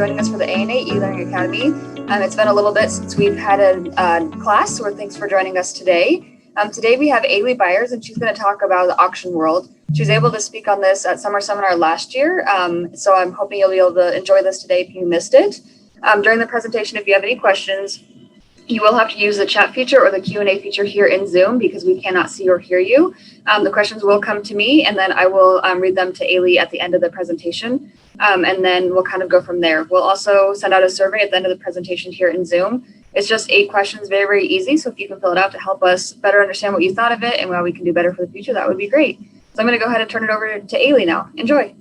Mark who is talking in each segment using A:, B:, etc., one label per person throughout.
A: joining us for the ANA eLearning Academy. It's been a little bit since we've had a class, so thanks for joining us today. Today we have Ailie Byers, and she's going to talk about the auction world. She was able to speak on this at Summer Seminar last year, so I'm hoping you'll be able to enjoy this today if you missed it. During the presentation, if you have any questions, you will have to use the chat feature or the Q&A feature here in Zoom because we cannot see or hear you. The questions will come to me, and then I will read them to Ailie at the end of the presentation, and then we'll kind of go from there. We'll also send out a survey at the end of the presentation here in Zoom. It's just 8 questions, very, very easy. So if you can fill it out to help us better understand what you thought of it and how we can do better for the future, that would be great. So I'm going to go ahead and turn it over to Ailie now. Enjoy.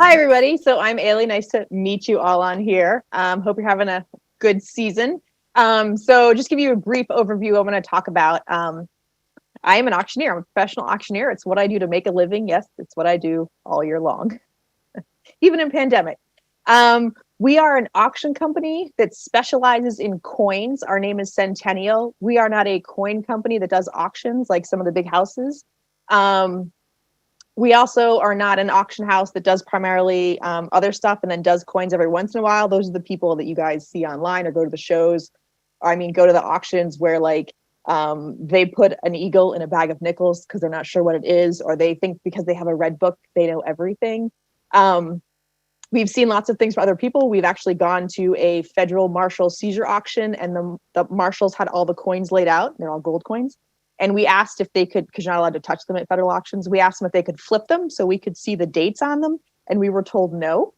B: Hi, everybody. So I'm Ailie. Nice to meet you all on here. Hope you're having a good season. So just give you a brief overview of what I'm going to talk about. I am an auctioneer. I'm a professional auctioneer. It's what I do to make a living. Yes, it's what I do all year long, even in pandemic. We are an auction company that specializes in coins. Our name is Centennial. We are not a coin company that does auctions like some of the big houses. We also are not an auction house that does primarily other stuff and then does coins every once in a while. Those are the people that you guys see online or go to the shows. Go to the auctions where they put an eagle in a bag of nickels because they're not sure what it is, or they think because they have a red book, they know everything. We've seen lots of things for other people. We've actually gone to a federal marshal seizure auction, and the marshals had all the coins laid out. They're all gold coins. And we asked if they could, because you're not allowed to touch them at federal auctions, we asked them if they could flip them so we could see the dates on them. And we were told no.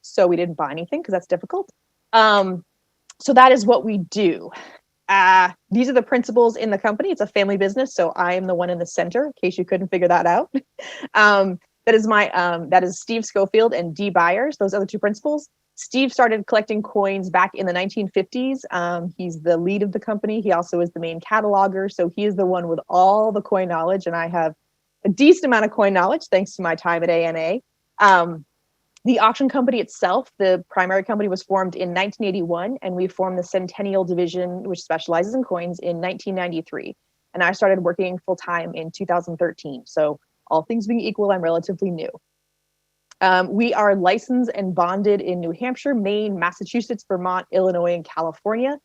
B: So we didn't buy anything because that's difficult. So that is what we do. These are the principals in the company. It's a family business, so I am the one in the center, in case you couldn't figure that out. That is Steve Schofield and Dee Byers. Those are the 2 principals. Steve started collecting coins back in the 1950s. He's the lead of the company. He also is the main cataloger, so he is the one with all the coin knowledge, and I have a decent amount of coin knowledge thanks to my time at ANA. The auction company itself, the primary company, was formed in 1981, and we formed the Centennial division, which specializes in coins, in 1993. And I started working full-time in 2013. So all things being equal, I'm relatively new. We are licensed and bonded in New Hampshire, Maine, Massachusetts, Vermont, Illinois, and California.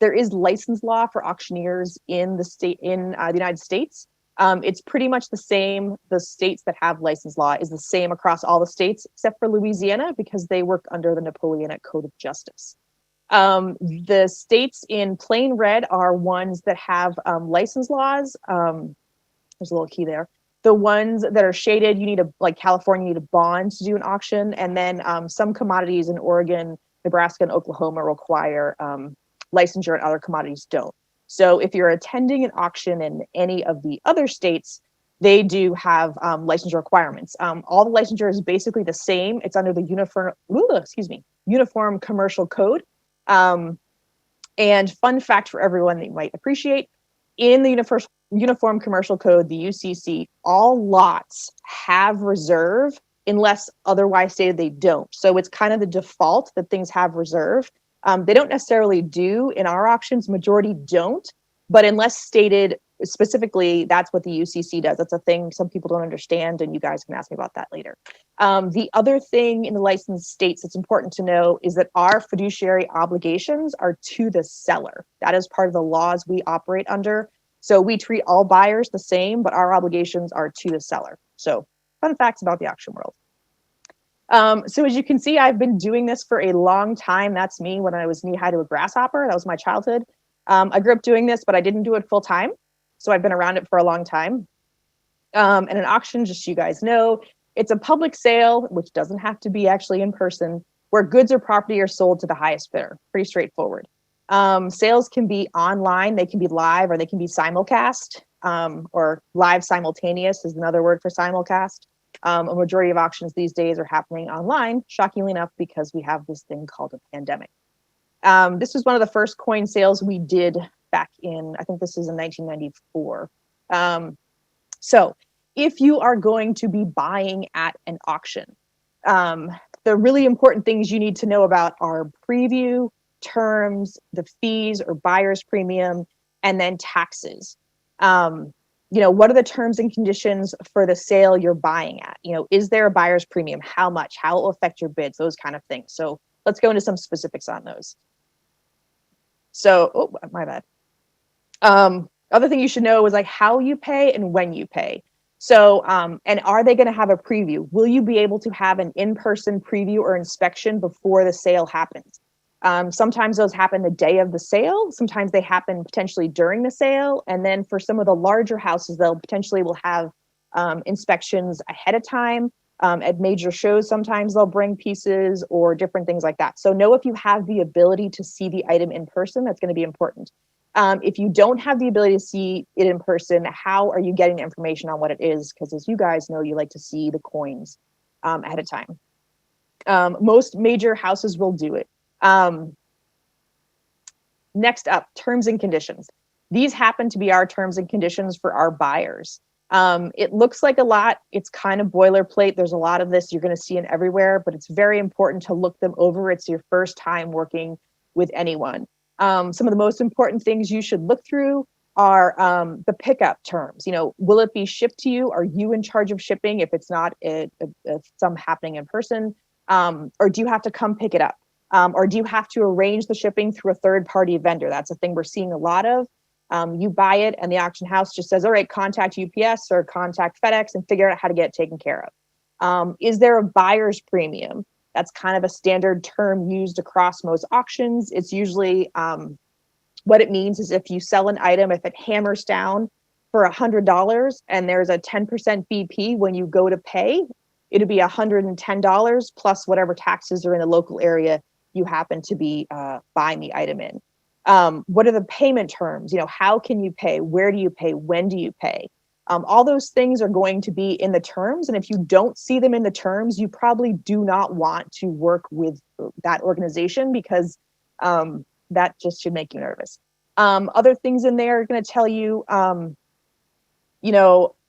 B: There is license law for auctioneers in the United States. It's pretty much the same. The states that have license law is the same across all the states, except for Louisiana, because they work under the Napoleonic Code of Justice. The states in plain red are ones that have license laws. There's a little key there. The ones that are shaded, like California, you need a bond to do an auction. And then some commodities in Oregon, Nebraska, and Oklahoma require licensure, and other commodities don't. So if you're attending an auction in any of the other states, they do have licensure requirements. All the licensure is basically the same. It's under the Uniform Commercial Code. And fun fact for everyone that you might appreciate, in the Uniform Commercial Code, the UCC, all lots have reserve unless otherwise stated they don't. So it's kind of the default that things have reserve. They don't necessarily do in our auctions, majority don't, but unless stated specifically, that's what the UCC does. That's a thing some people don't understand, and you guys can ask me about that later. The other thing in the licensed states that's important to know is that our fiduciary obligations are to the seller. That is part of the laws we operate under. So we treat all buyers the same, but our obligations are to the seller. So fun facts about the auction world. So as you can see, I've been doing this for a long time. That's me when I was knee-high to a grasshopper. That was my childhood. I grew up doing this, but I didn't do it full time. So I've been around it for a long time. And an auction, just so you guys know, it's a public sale, which doesn't have to be actually in person, where goods or property are sold to the highest bidder. Pretty straightforward. Sales can be online, they can be live, or they can be simulcast, or live simultaneous is another word for simulcast. A majority of auctions these days are happening online, shockingly enough, because we have this thing called a pandemic. This was one of the first coin sales we did back in, I think this is in 1994. So if you are going to be buying at an auction, the really important things you need to know about are preview, terms, the fees or buyer's premium, and then taxes. what are the terms and conditions for the sale you're buying at? Is there a buyer's premium? How much? How it will affect your bids? Those kind of things. So let's go into some specifics on those. So, oh, my bad. Other thing you should know is like how you pay and when you pay. So, and are they going to have a preview? Will you be able to have an in-person preview or inspection before the sale happens? Sometimes those happen the day of the sale. Sometimes they happen potentially during the sale. And then for some of the larger houses, they'll potentially will have inspections ahead of time. At major shows, sometimes they'll bring pieces or different things like that. So know if you have the ability to see the item in person, that's going to be important. If you don't have the ability to see it in person, how are you getting the information on what it is? Because as you guys know, you like to see the coins ahead of time. Most major houses will do it. Next up, terms and conditions. These happen to be our terms and conditions for our buyers. It looks like a lot. It's kind of boilerplate. There's a lot of this you're going to see in everywhere, but it's very important to look them over. It's your first time working with anyone. Some of the most important things you should look through are the pickup terms. Will it be shipped to you? Are you in charge of shipping if it's not some happening in person? Or do you have to come pick it up? Or do you have to arrange the shipping through a third-party vendor? That's a thing we're seeing a lot of. You buy it and the auction house just says, all right, contact UPS or contact FedEx and figure out how to get it taken care of. Is there a buyer's premium? That's kind of a standard term used across most auctions. It's usually what it means is if you sell an item, if it hammers down for $100 and there's a 10% BP when you go to pay, it'll be $110 plus whatever taxes are in the local area you happen to be buying the item in. What are the payment terms? How can you pay? Where do you pay? When do you pay? All those things are going to be in the terms. And if you don't see them in the terms, you probably do not want to work with that organization because that just should make you nervous. Other things in there are going to tell you,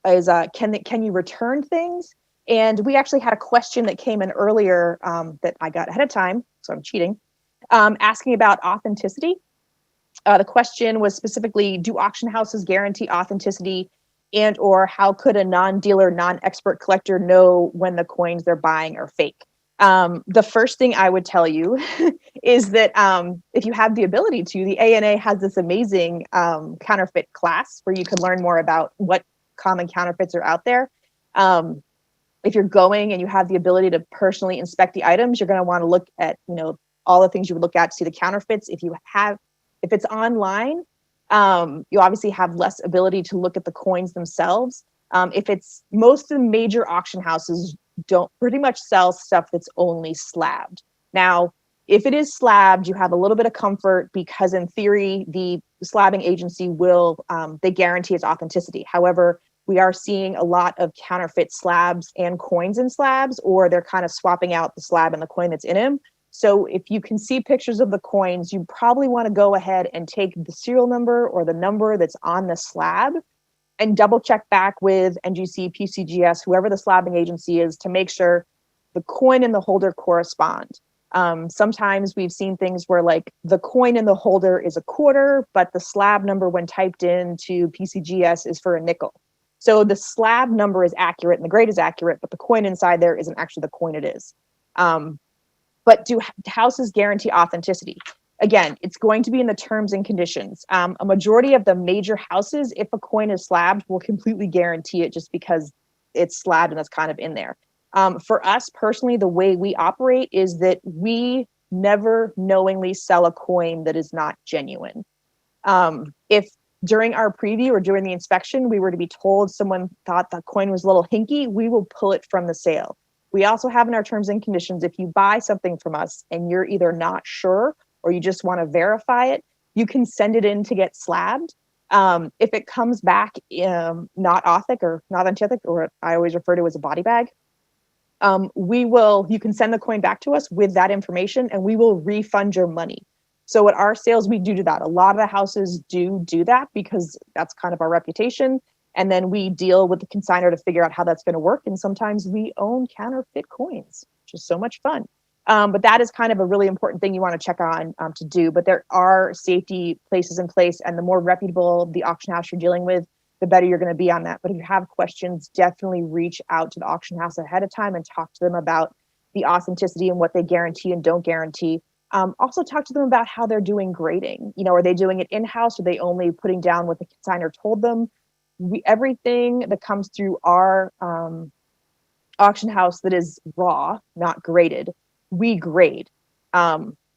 B: is can you return things? And we actually had a question that came in earlier that I got ahead of time, so I'm cheating, asking about authenticity. The question was specifically, do auction houses guarantee authenticity, and or how could a non-dealer, non-expert collector know when the coins they're buying are fake? The first thing I would tell you is that if you have the ability to, the ANA has this amazing counterfeit class where you can learn more about what common counterfeits are out there. If you're going and you have the ability to personally inspect the items, you're going to want to look at, all the things you would look at to see the counterfeits. If it's online, you obviously have less ability to look at the coins themselves. Most of the major auction houses don't pretty much sell stuff that's only slabbed. Now, if it is slabbed, you have a little bit of comfort because in theory, the slabbing agency will, they guarantee its authenticity. However, we are seeing a lot of counterfeit slabs and coins in slabs, or they're kind of swapping out the slab and the coin that's in them. So if you can see pictures of the coins, you probably want to go ahead and take the serial number or the number that's on the slab and double check back with NGC, PCGS, whoever the slabbing agency is, to make sure the coin and the holder correspond. Sometimes we've seen things where like the coin in the holder is a quarter, but the slab number when typed into PCGS is for a nickel. So the slab number is accurate and the grade is accurate, but the coin inside there isn't actually the coin it is. But do houses guarantee authenticity? Again, it's going to be in the terms and conditions. A majority of the major houses, if a coin is slabbed, will completely guarantee it just because it's slabbed and that's kind of in there. For us personally, the way we operate is that we never knowingly sell a coin that is not genuine. If during our preview or during the inspection, we were to be told someone thought the coin was a little hinky, we will pull it from the sale. We also have in our terms and conditions, if you buy something from us and you're either not sure or you just want to verify it, you can send it in to get slabbed. If it comes back not authentic, or I always refer to as a body bag, you can send the coin back to us with that information and we will refund your money. So at our sales, we do that. A lot of the houses do that because that's kind of our reputation. And then we deal with the consignor to figure out how that's going to work. And sometimes we own counterfeit coins, which is so much fun. But that is kind of a really important thing you want to check on to do. But there are safety places in place. And the more reputable the auction house you're dealing with, the better you're going to be on that. But if you have questions, definitely reach out to the auction house ahead of time and talk to them about the authenticity and what they guarantee and don't guarantee. Also talk to them about how they're doing grading. Are they doing it in-house? Are they only putting down what the consignor told them? Everything that comes through our auction house that is raw, not graded, we grade.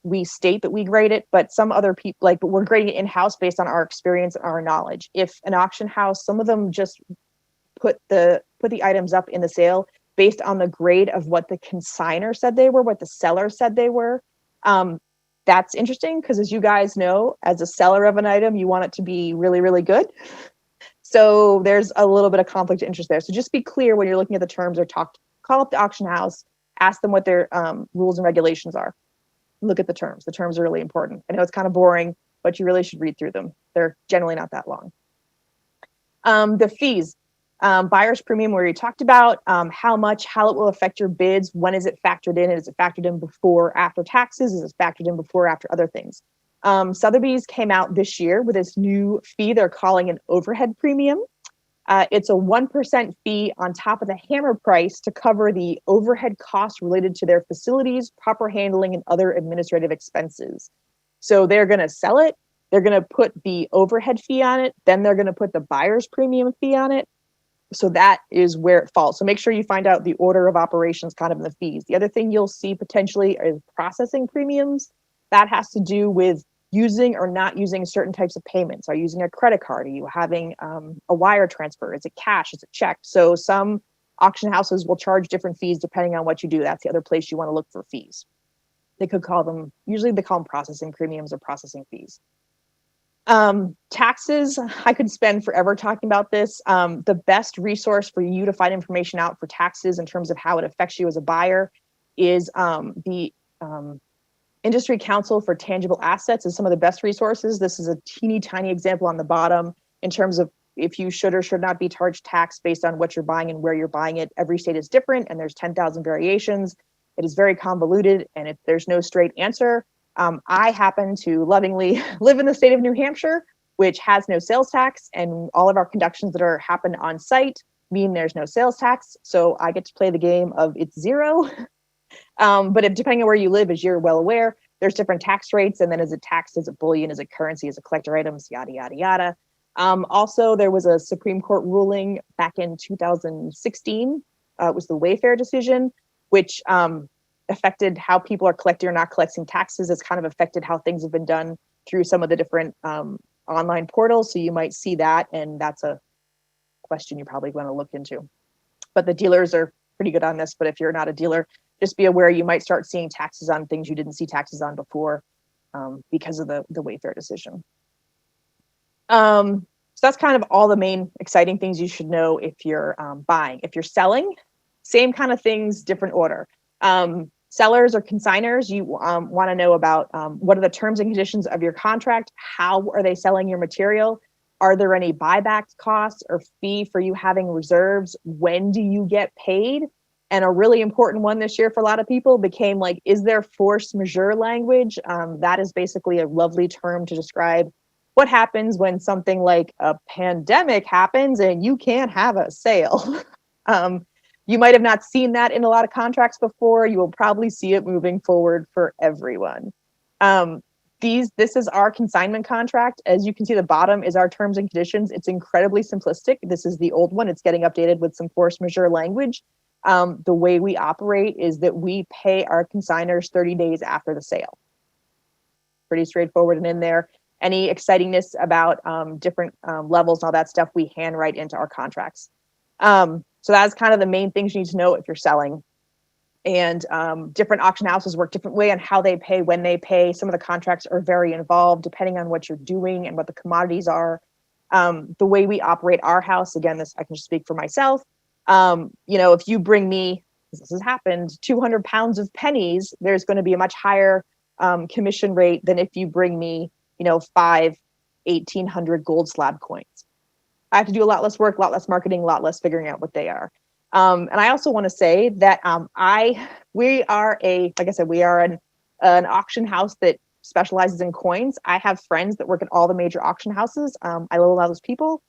B: We state that we grade it, but some other people but we're grading it in-house based on our experience and our knowledge. If an auction house, some of them just put the items up in the sale based on the grade of what the consignor said they were, what the seller said they were. That's interesting because, as you guys know, as a seller of an item, you want it to be really, really good. So there's a little bit of conflict of interest there. So just be clear when you're looking at the terms, or call up the auction house, ask them what their rules and regulations are. Look at the terms. The terms are really important. I know it's kind of boring, but you really should read through them. They're generally not that long. The fees, buyer's premium, where you talked about how it will affect your bids. When is it factored in? Is it factored in before, after taxes? Is it factored in before, after other things? Sotheby's came out this year with this new fee they're calling an overhead premium. It's a 1% fee on top of the hammer price to cover the overhead costs related to their facilities, proper handling, and other administrative expenses. So they're going to sell it. They're going to put the overhead fee on it. Then they're going to put the buyer's premium fee on it. So that is where it falls. So make sure you find out the order of operations kind of in the fees. The other thing you'll see potentially is processing premiums. That has to do with using or not using certain types of payments. Are you using a credit card? Are you having a wire transfer? Is it cash? Is it check? So some auction houses will charge different fees depending on what you do. That's the other place you want to look for fees. Usually they call them processing premiums or processing fees. Taxes, I could spend forever talking about this. The best resource for you to find information out for taxes in terms of how it affects you as a buyer is the Industry Council for Tangible Assets is some of the best resources. This is a teeny tiny example on the bottom in terms of if you should or should not be charged tax based on what you're buying and where you're buying it. Every state is different and there's 10,000 variations. It is very convoluted and there's no straight answer. I happen to lovingly live in the state of New Hampshire, which has no sales tax, and all of our conductions that happen on site mean there's no sales tax. So I get to play the game of it's zero. But depending on where you live, as you're well aware, there's different tax rates. And then is it taxed as a bullion, as a currency, as a collector items, yada, yada, yada. Also, there was a Supreme Court ruling back in 2016. It was the Wayfair decision, which affected how people are collecting or not collecting taxes. It's kind of affected how things have been done through some of the different online portals. So you might see that. And that's a question you probably want to look into. But the dealers are pretty good on this. But if you're not a dealer, just be aware you might start seeing taxes on things you didn't see taxes on before because of the Wayfair decision. So that's kind of all the main exciting things you should know if you're buying. If you're selling, same kind of things, different order. Sellers or consigners, you want to know about what are the terms and conditions of your contract? How are they selling your material? Are there any buyback costs or fee for you having reserves? When do you get paid? And a really important one this year for a lot of people became is there force majeure language? That is basically a lovely term to describe what happens when something like a pandemic happens and you can't have a sale. You might have not seen that in a lot of contracts before. You will probably see it moving forward for everyone. This is our consignment contract. As you can see, the bottom is our terms and conditions. It's incredibly simplistic. This is the old one. It's getting updated with some force majeure language. The way we operate is that we pay our consigners 30 days after the sale. Pretty straightforward. And in there, any excitingness about different levels and all that stuff, we handwrite into our contracts. So that's kind of the main things you need to know if you're selling. And different auction houses work different way on how they pay, when they pay. Some of the contracts are very involved depending on what you're doing and what the commodities are. The way we operate our house, again, this I can just speak for myself. If you bring me, this has happened, 200 pounds of pennies, there's going to be a much higher commission rate than if you bring me, 5 1,800 gold slab coins. I have to do a lot less work, a lot less marketing, a lot less figuring out what they are. And I also want to say that we are an auction house that specializes in coins. I have friends that work at all the major auction houses. I love a lot of those people.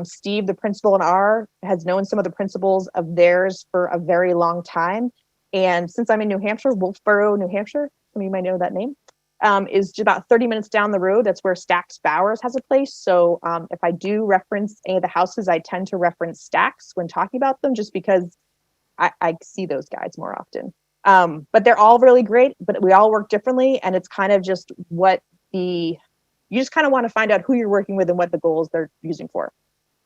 B: Steve, the principal in R, has known some of the principals of theirs for a very long time. And since I'm in New Hampshire, Wolfboro, New Hampshire, some of you might know that name, is just about 30 minutes down the road. That's where Stack's Bowers has a place. So if I do reference any of the houses, I tend to reference Stack's when talking about them, just because I see those guys more often. But they're all really great, but we all work differently. And it's kind of just you just kind of want to find out who you're working with and what the goals they're using for.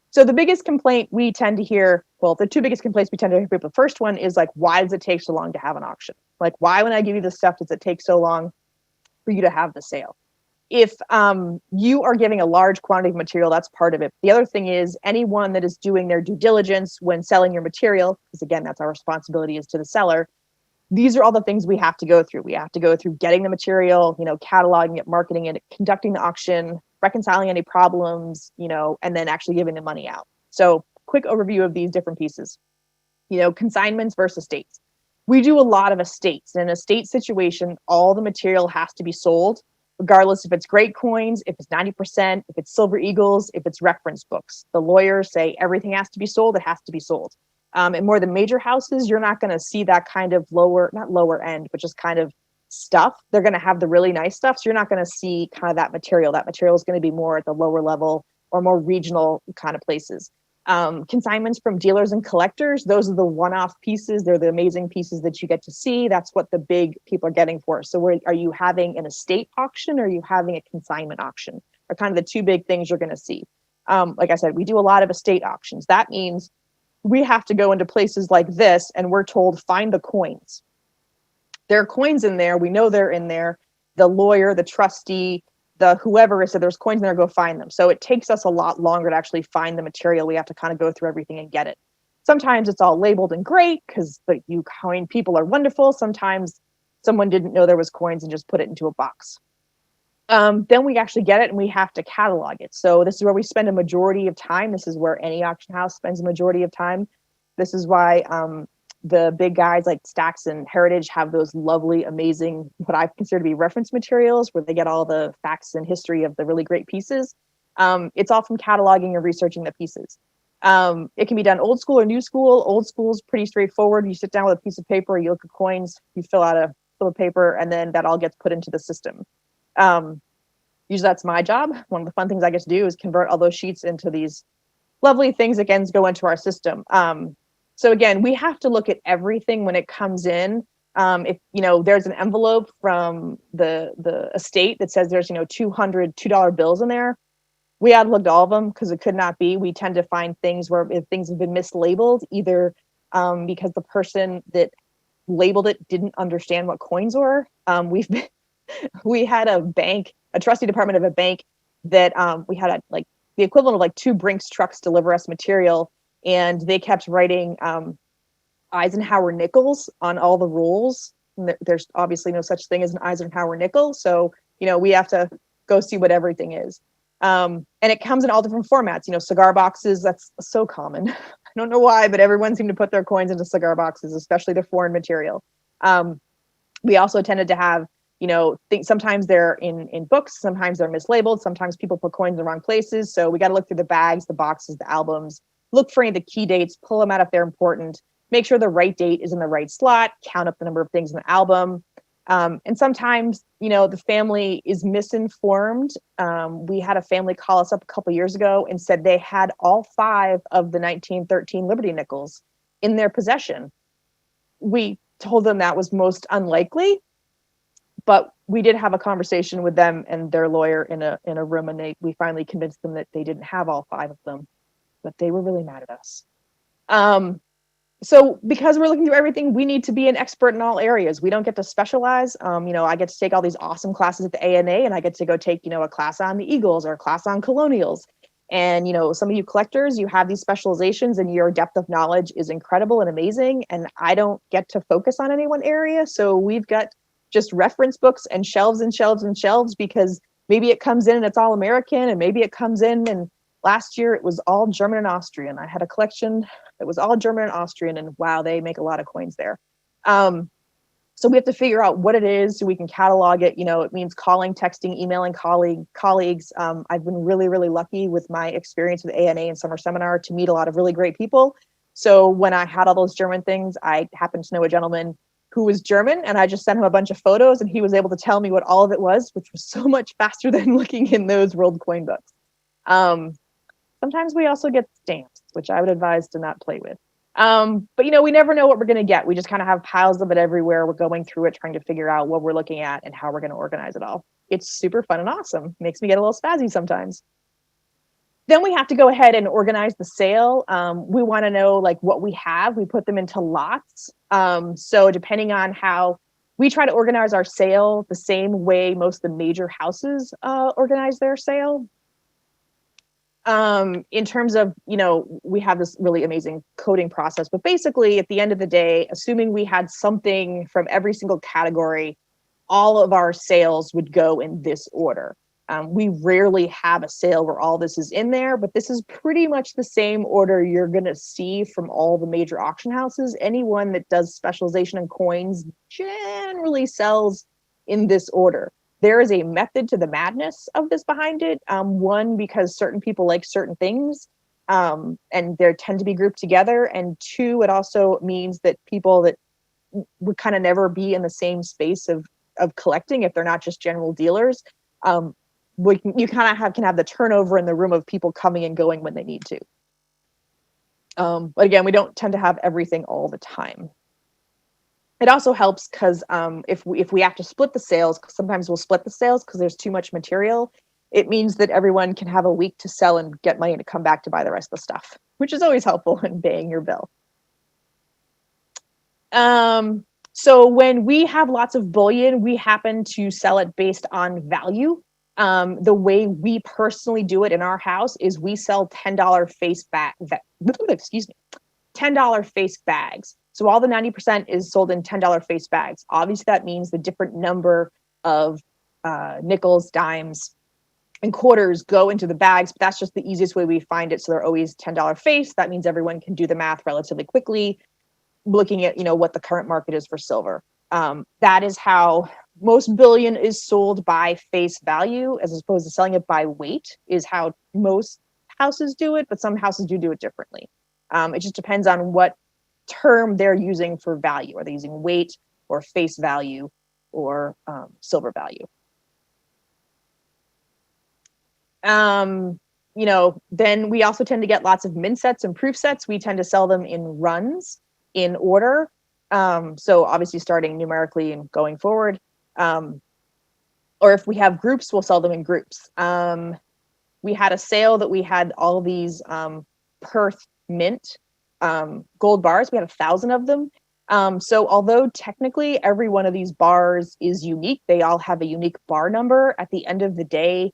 B: So the biggest complaint we tend to hear, well, the two biggest complaints we tend to hear, the first one is like, why does it take so long to have an auction? Like, why, when I give you this stuff, does it take so long for you to have the sale? If you are giving a large quantity of material, that's part of it. The other thing is anyone that is doing their due diligence when selling your material, because again, that's our responsibility is to the seller. These are all the things we have to go through. We have to go through getting the material, cataloging it, marketing it, conducting the auction, reconciling any problems, and then actually giving the money out. So quick overview of these different pieces. Consignments versus estates. We do a lot of estates. In an estate situation, all the material has to be sold, regardless if it's great coins, if it's 90%, if it's silver eagles, if it's reference books. The lawyers say everything has to be sold, it has to be sold. In more the major houses, you're not going to see that kind of not lower end, but just kind of stuff. They're going to have the really nice stuff. So you're not going to see kind of that material. That material is going to be more at the lower level or more regional kind of places. Consignments from dealers and collectors, those are the one-off pieces. They're the amazing pieces that you get to see. That's what the big people are getting for. So are you having an estate auction or are you having a consignment auction? Are kind of the two big things you're going to see. Like I said, we do a lot of estate auctions. That means we have to go into places like this and we're told, find the coins. There are coins in there. We know they're in there. The lawyer, the trustee, the whoever said there's coins in there, go find them. So it takes us a lot longer to actually find the material. We have to kind of go through everything and get it. Sometimes it's all labeled and great because the you coin people are wonderful. Sometimes someone didn't know there was coins and just put it into a box. Then we actually get it and we have to catalog it. So this is where we spend a majority of time. This is where any auction house spends a majority of time. This is why the big guys like Stax and Heritage have those lovely, amazing, what I consider to be reference materials where they get all the facts and history of the really great pieces. It's all from cataloging and researching the pieces. It can be done old school or new school. Old school is pretty straightforward. You sit down with a piece of paper, you look at coins, you fill a paper, and then that all gets put into the system. Usually that's my job. One of the fun things I get to do is convert all those sheets into these lovely things that again go into our system. So again, we have to look at everything when it comes in. If there's an envelope from the estate that says there's $200 bills in there, we had to look at all of them because it could not be. We tend to find things where if things have been mislabeled, either because the person that labeled it didn't understand what coins were. We had a trustee department of a bank that we had the equivalent of 2 Brinks trucks deliver us material. And they kept writing Eisenhower nickels on all the rolls. There's obviously no such thing as an Eisenhower nickel. So, we have to go see what everything is. And it comes in all different formats, cigar boxes. That's so common. I don't know why, but everyone seemed to put their coins into cigar boxes, especially the foreign material. We also tended to have, sometimes they're in books, sometimes they're mislabeled, sometimes people put coins in the wrong places. So we got to look through the bags, the boxes, the albums, look for any of the key dates, pull them out if they're important, make sure the right date is in the right slot, count up the number of things in the album. And sometimes, the family is misinformed. We had a family call us up a couple years ago and said they had all 5 of the 1913 Liberty nickels in their possession. We told them that was most unlikely, but we did have a conversation with them and their lawyer in a room, and we finally convinced them that they didn't have all 5 of them. But they were really mad at us. So because we're looking through everything, we need to be an expert in all areas. We don't get to specialize. I get to take all these awesome classes at the ANA, and I get to go take, a class on the Eagles or a class on colonials. And, some of you collectors, you have these specializations and your depth of knowledge is incredible and amazing. And I don't get to focus on any one area. So we've got just reference books and shelves and shelves and shelves because maybe it comes in and it's all American, and maybe it comes in and last year, it was all German and Austrian. I had a collection that was all German and Austrian, and wow, they make a lot of coins there. So So we have to figure out what it is so we can catalog it. It means calling, texting, emailing colleagues. I've been really, really lucky with my experience with ANA and summer seminar to meet a lot of really great people. So when I had all those German things, I happened to know a gentleman who was German, and I just sent him a bunch of photos, and he was able to tell me what all of it was, which was so much faster than looking in those world coin books. Sometimes we also get stamps, which I would advise to not play with. But we never know what we're going to get. We just kind of have piles of it everywhere. We're going through it, trying to figure out what we're looking at and how we're going to organize it all. It's super fun and awesome. Makes me get a little spazzy sometimes. Then we have to go ahead and organize the sale. We want to know like what we have. We put them into lots. So depending on how we try to organize our sale, the same way most of the major houses organize their sale. In terms of, we have this really amazing coding process, but basically at the end of the day, assuming we had something from every single category, all of our sales would go in this order. We rarely have a sale where all this is in there, but this is pretty much the same order you're going to see from all the major auction houses. Anyone that does specialization in coins generally sells in this order. There is a method to the madness of this behind it. One, because certain people like certain things, and they tend to be grouped together. And two, it also means that people that would kind of never be in the same space of collecting, if they're not just general dealers, you kind of can have the turnover in the room of people coming and going when they need to. But again, we don't tend to have everything all the time. It also helps because if we have to split the sales, sometimes we'll split the sales because there's too much material. It means that everyone can have a week to sell and get money to come back to buy the rest of the stuff, which is always helpful in paying your bill. So when we have lots of bullion, we happen to sell it based on value. The way we personally do it in our house is we sell $10 face $10 face bags. So all the 90% is sold in $10 face bags. Obviously, that means the different number of nickels, dimes, and quarters go into the bags, but that's just the easiest way we find it. So they're always $10 face. That means everyone can do the math relatively quickly, looking at what the current market is for silver. That is how most bullion is sold by face value, as opposed to selling it by weight, is how most houses do it, but some houses do it differently. It just depends on what term they're using for value. Are they using weight or face value or silver value? Then we also tend to get lots of min sets and proof sets. We tend to sell them in runs in order. So obviously starting numerically and going forward. Or if we have groups, we'll sell them in groups. We had a sale that we had all these Perth mint gold bars. We had 1,000 of them. So although technically every one of these bars is unique, they all have a unique bar number. At the end of the day,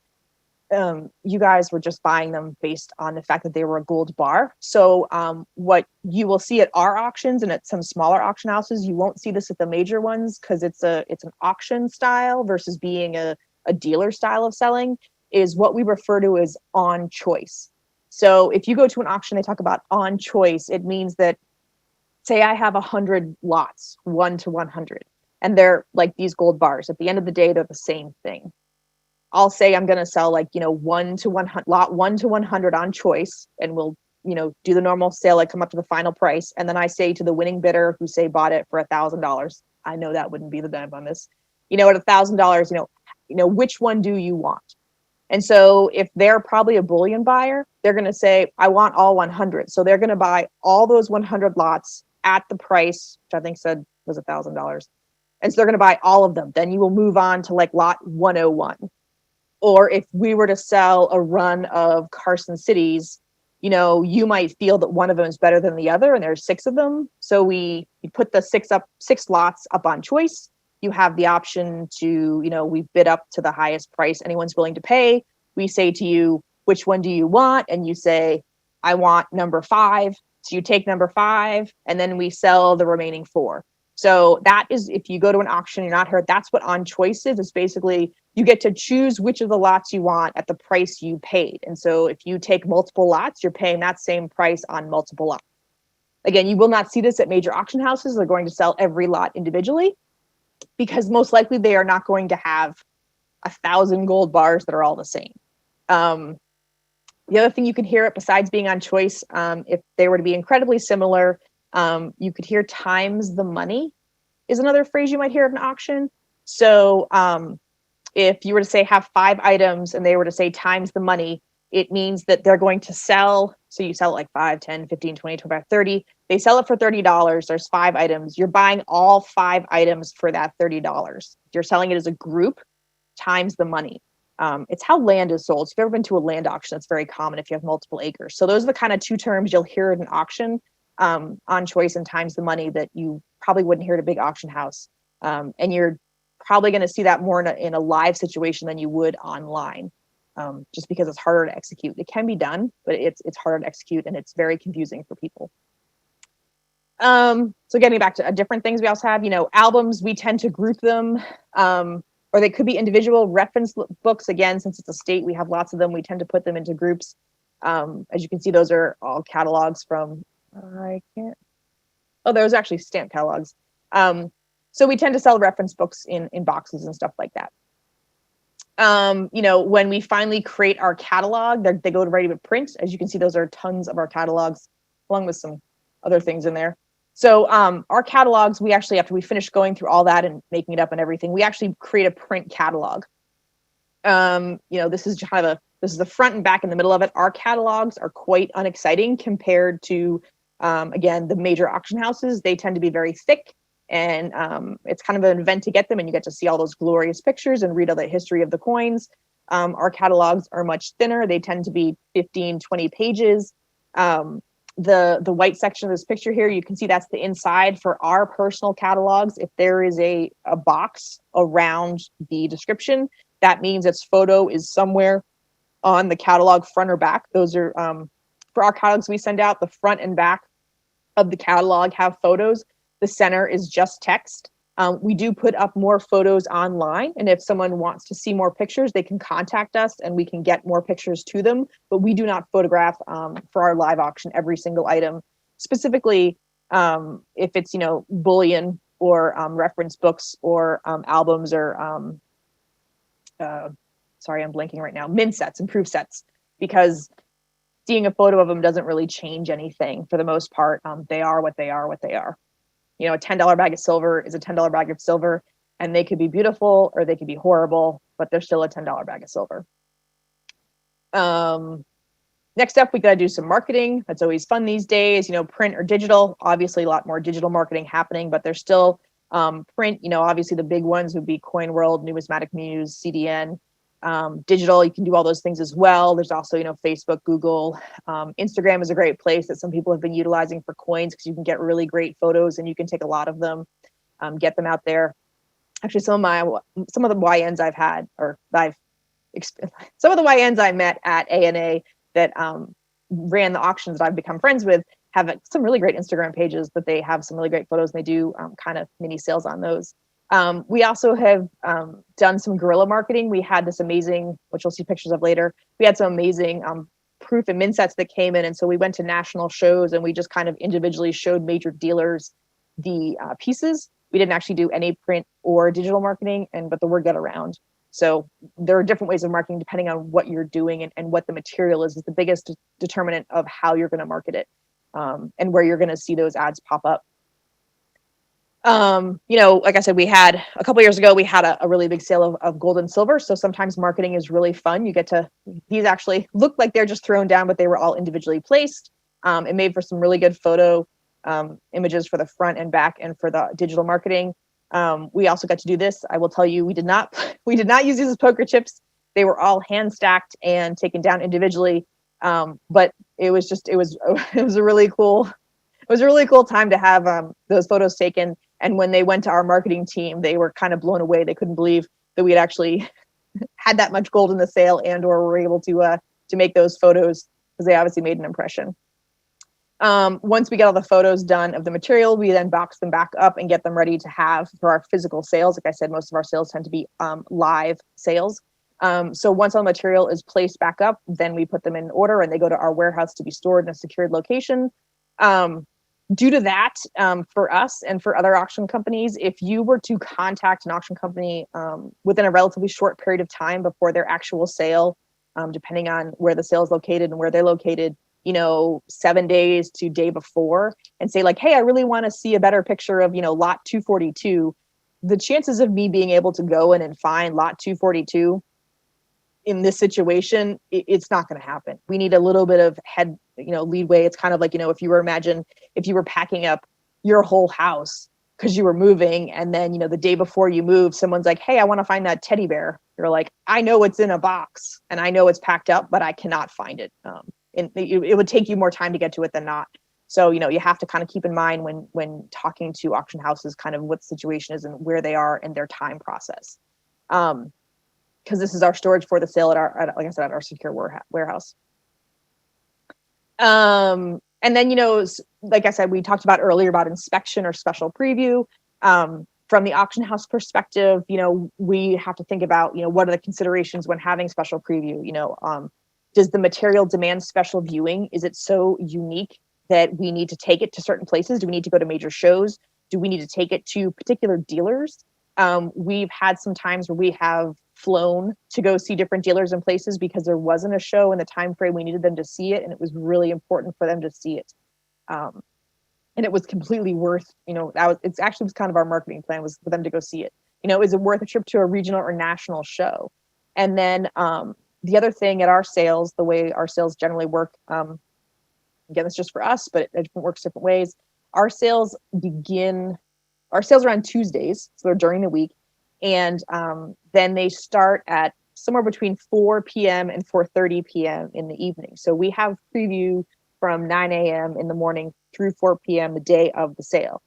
B: you guys were just buying them based on the fact that they were a gold bar. So what you will see at our auctions and at some smaller auction houses, you won't see this at the major ones because it's an auction style versus being a dealer style of selling, is what we refer to as on choice. So if you go to an auction, they talk about on choice. It means that, say I have 100 lots, 1 to 100, and they're like these gold bars. At the end of the day, they're the same thing. I'll say I'm going to sell like, 1 to 100, lot 1 to 100 on choice, and we'll, do the normal sale. I come up to the final price. And then I say to the winning bidder who say bought it for $1,000. I know that wouldn't be the dive on this, at $1,000, which one do you want? And so if they're probably a bullion buyer, they're going to say, I want all 100. So they're going to buy all those 100 lots at the price, which I think said was $1,000. And so they're going to buy all of them. Then you will move on to like lot 101. Or if we were to sell a run of Carson Cities, you might feel that one of them is better than the other, and there's 6 of them. So we put the 6 lots up on choice. You have the option to, we bid up to the highest price anyone's willing to pay. We say to you, which one do you want? And you say, I want number 5. So you take number 5, and then we sell the remaining 4. So that is, if you go to an auction, you're not heard, that's what on choice is. It's basically, you get to choose which of the lots you want at the price you paid. And so if you take multiple lots, you're paying that same price on multiple lots. Again, you will not see this at major auction houses. They're going to sell every lot individually. because most likely they are not going to have 1,000 gold bars that are all the same. The other thing you can hear it besides being on choice, if they were to be incredibly similar, you could hear times the money is another phrase you might hear at an auction. So if you were to say have 5 items and they were to say times the money, it means that they're going to sell. So you sell it like 5, 10, 15, 20, 25, 30. They sell it for $30. There's 5 items. You're buying all 5 items for that $30. You're selling it as a group times the money. It's how land is sold. So if you've ever been to a land auction, that's very common if you have multiple acres. So those are the kind of 2 terms you'll hear at an auction, on choice and times the money, that you probably wouldn't hear at a big auction house. And you're probably going to see that more in a live situation than you would online, just because it's harder to execute. It can be done, but it's harder to execute, and it's very confusing for people. So getting back to different things, we also have, albums. We tend to group them, or they could be individual reference books. Again, since it's a state, we have lots of them. We tend to put them into groups. As you can see, those are all catalogs from, those are actually stamp catalogs. So we tend to sell reference books in boxes and stuff like that. When we finally create our catalog, they go to ready to print. As you can see, those are tons of our catalogs, along with some other things in there. So our catalogs, we actually, after we finish going through all that and making it up and everything, we actually create a print catalog. This is this is the front and back in the middle of it. Our catalogs are quite unexciting compared to, again, the major auction houses. They tend to be very thick, and it's kind of an event to get them, and you get to see all those glorious pictures and read all the history of the coins. Our catalogs are much thinner. They tend to be 15, 20 pages. The white section of this picture here, you can see that's the inside for our personal catalogs. If there is a box around the description, that means its photo is somewhere on the catalog, front or back. Those are, for our catalogs we send out, the front and back of the catalog have photos. The center is just text. We do put up more photos online, and if someone wants to see more pictures, they can contact us and we can get more pictures to them, but we do not photograph for our live auction every single item. Specifically, if it's, bullion or reference books or albums or, sorry, I'm blanking right now, min sets and proof sets, because seeing a photo of them doesn't really change anything for the most part. They are what they are. A $10 bag of silver is a $10 bag of silver, and they could be beautiful or they could be horrible, but they're still a $10 bag of silver. Next up, we got to do some marketing. That's always fun these days, print or digital. Obviously, a lot more digital marketing happening, but there's still print. Obviously the big ones would be Coin World, Numismatic News, CDN. Digital, you can do all those things as well. There's also, Facebook, Google, Instagram is a great place that some people have been utilizing for coins, because you can get really great photos and you can take a lot of them, get them out there. Actually, some of the YNs I've had, some of the YNs I met at ANA that ran the auctions that I've become friends with have some really great Instagram pages that they have some really great photos, and they do kind of mini sales on those. We also have done some guerrilla marketing. We had this amazing, which you'll see pictures of later, we had some amazing proof and min sets that came in. And so we went to national shows and we just kind of individually showed major dealers the pieces. We didn't actually do any print or digital marketing, but the word got around. So there are different ways of marketing depending on what you're doing, and what the material is the biggest determinant of how you're going to market it, and where you're going to see those ads pop up. Like I said, a couple years ago, we had a really big sale of gold and silver. So sometimes marketing is really fun. These actually look like they're just thrown down, but they were all individually placed. It made for some really good photo images for the front and back and for the digital marketing. We also got to do this. I will tell you, we did not use these as poker chips. They were all hand stacked and taken down individually. But it was a really cool time to have those photos taken. And when they went to our marketing team, they were kind of blown away. They couldn't believe that we had actually had that much gold in the sale, and/or were able to make those photos, because they obviously made an impression. Once we get all the photos done of the material, we then box them back up and get them ready to have for our physical sales. Like I said, most of our sales tend to be live sales. So once all the material is placed back up, then we put them in order and they go to our warehouse to be stored in a secured location. Due to that, for us and for other auction companies, if you were to contact an auction company within a relatively short period of time before their actual sale, depending on where the sale is located and where they're located, 7 days to day before, and say like, hey, I really want to see a better picture of, lot 242, the chances of me being able to go in and find lot 242 in this situation, it's not going to happen. We need a little bit of leadway. It's kind of like, if you were packing up your whole house because you were moving, and then, the day before you move, someone's like, hey, I want to find that teddy bear. You're like, I know it's in a box and I know it's packed up, but I cannot find it. And it would take you more time to get to it than not. So, you have to kind of keep in mind when talking to auction houses, kind of what the situation is and where they are in their time process. Because this is our storage for the sale like I said, at our secure warehouse. And then, like I said, we talked about earlier about inspection or special preview. From the auction house perspective, we have to think about, what are the considerations when having special preview? Does the material demand special viewing? Is it so unique that we need to take it to certain places? Do we need to go to major shows? Do we need to take it to particular dealers? We've had some times where we have flown to go see different dealers and places because there wasn't a show in the time frame we needed them to see it, and it was really important for them to see it. And it was completely worth, it actually was kind of our marketing plan, was for them to go see it. Is it worth a trip to a regional or national show? And then the other thing at our sales, the way our sales generally work, again, it's just for us, but it works different ways. Our sales are on Tuesdays, so they're during the week. And then they start at somewhere between 4 p.m. and 4:30 p.m. in the evening. So we have preview from 9 a.m. in the morning through 4 p.m. the day of the sale.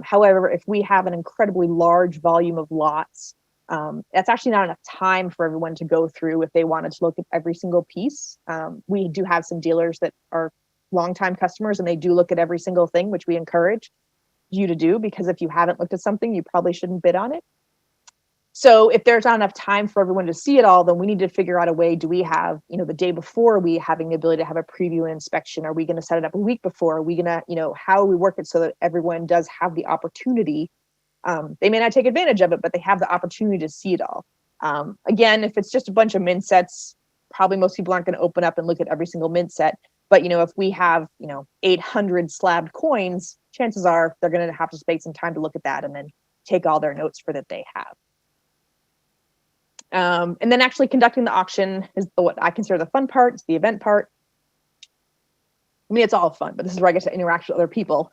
B: However, if we have an incredibly large volume of lots, that's actually not enough time for everyone to go through if they wanted to look at every single piece. We do have some dealers that are longtime customers and they do look at every single thing, which we encourage you to do, because if you haven't looked at something, you probably shouldn't bid on it. So if there's not enough time for everyone to see it all, then we need to figure out a way. Do we have, the day before, we having the ability to have a preview and inspection? Are we going to set it up a week before? Are we going to, how do we work it so that everyone does have the opportunity? They may not take advantage of it, but they have the opportunity to see it all. Again, if it's just a bunch of mint sets, probably most people aren't going to open up and look at every single mint set. But, if we have, 800 slabbed coins, chances are they're going to have to spend some time to look at that and then take all their notes for that they have. And then actually conducting the auction is what I consider the fun part. It's the event part. I mean, it's all fun, but this is where I get to interact with other people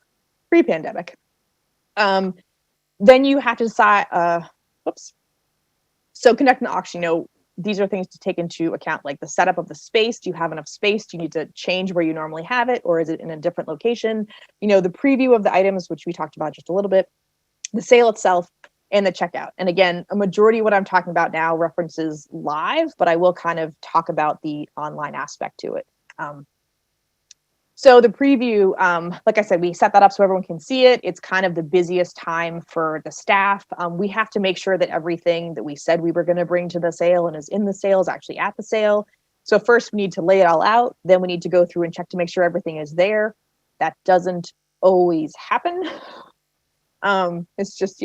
B: pre-pandemic. Then you have to decide, So conducting the auction, these are things to take into account, like the setup of the space. Do you have enough space? Do you need to change where you normally have it? Or is it in a different location? The preview of the items, which we talked about just a little bit, the sale itself, and the checkout. And again, a majority of what I'm talking about now references live, but I will kind of talk about the online aspect to it. So the preview, like I said, we set that up so everyone can see it. It's kind of the busiest time for the staff. We have to make sure that everything that we said we were going to bring to the sale and is in the sale is actually at the sale. So first we need to lay it all out. Then we need to go through and check to make sure everything is there. That doesn't always happen. It's just,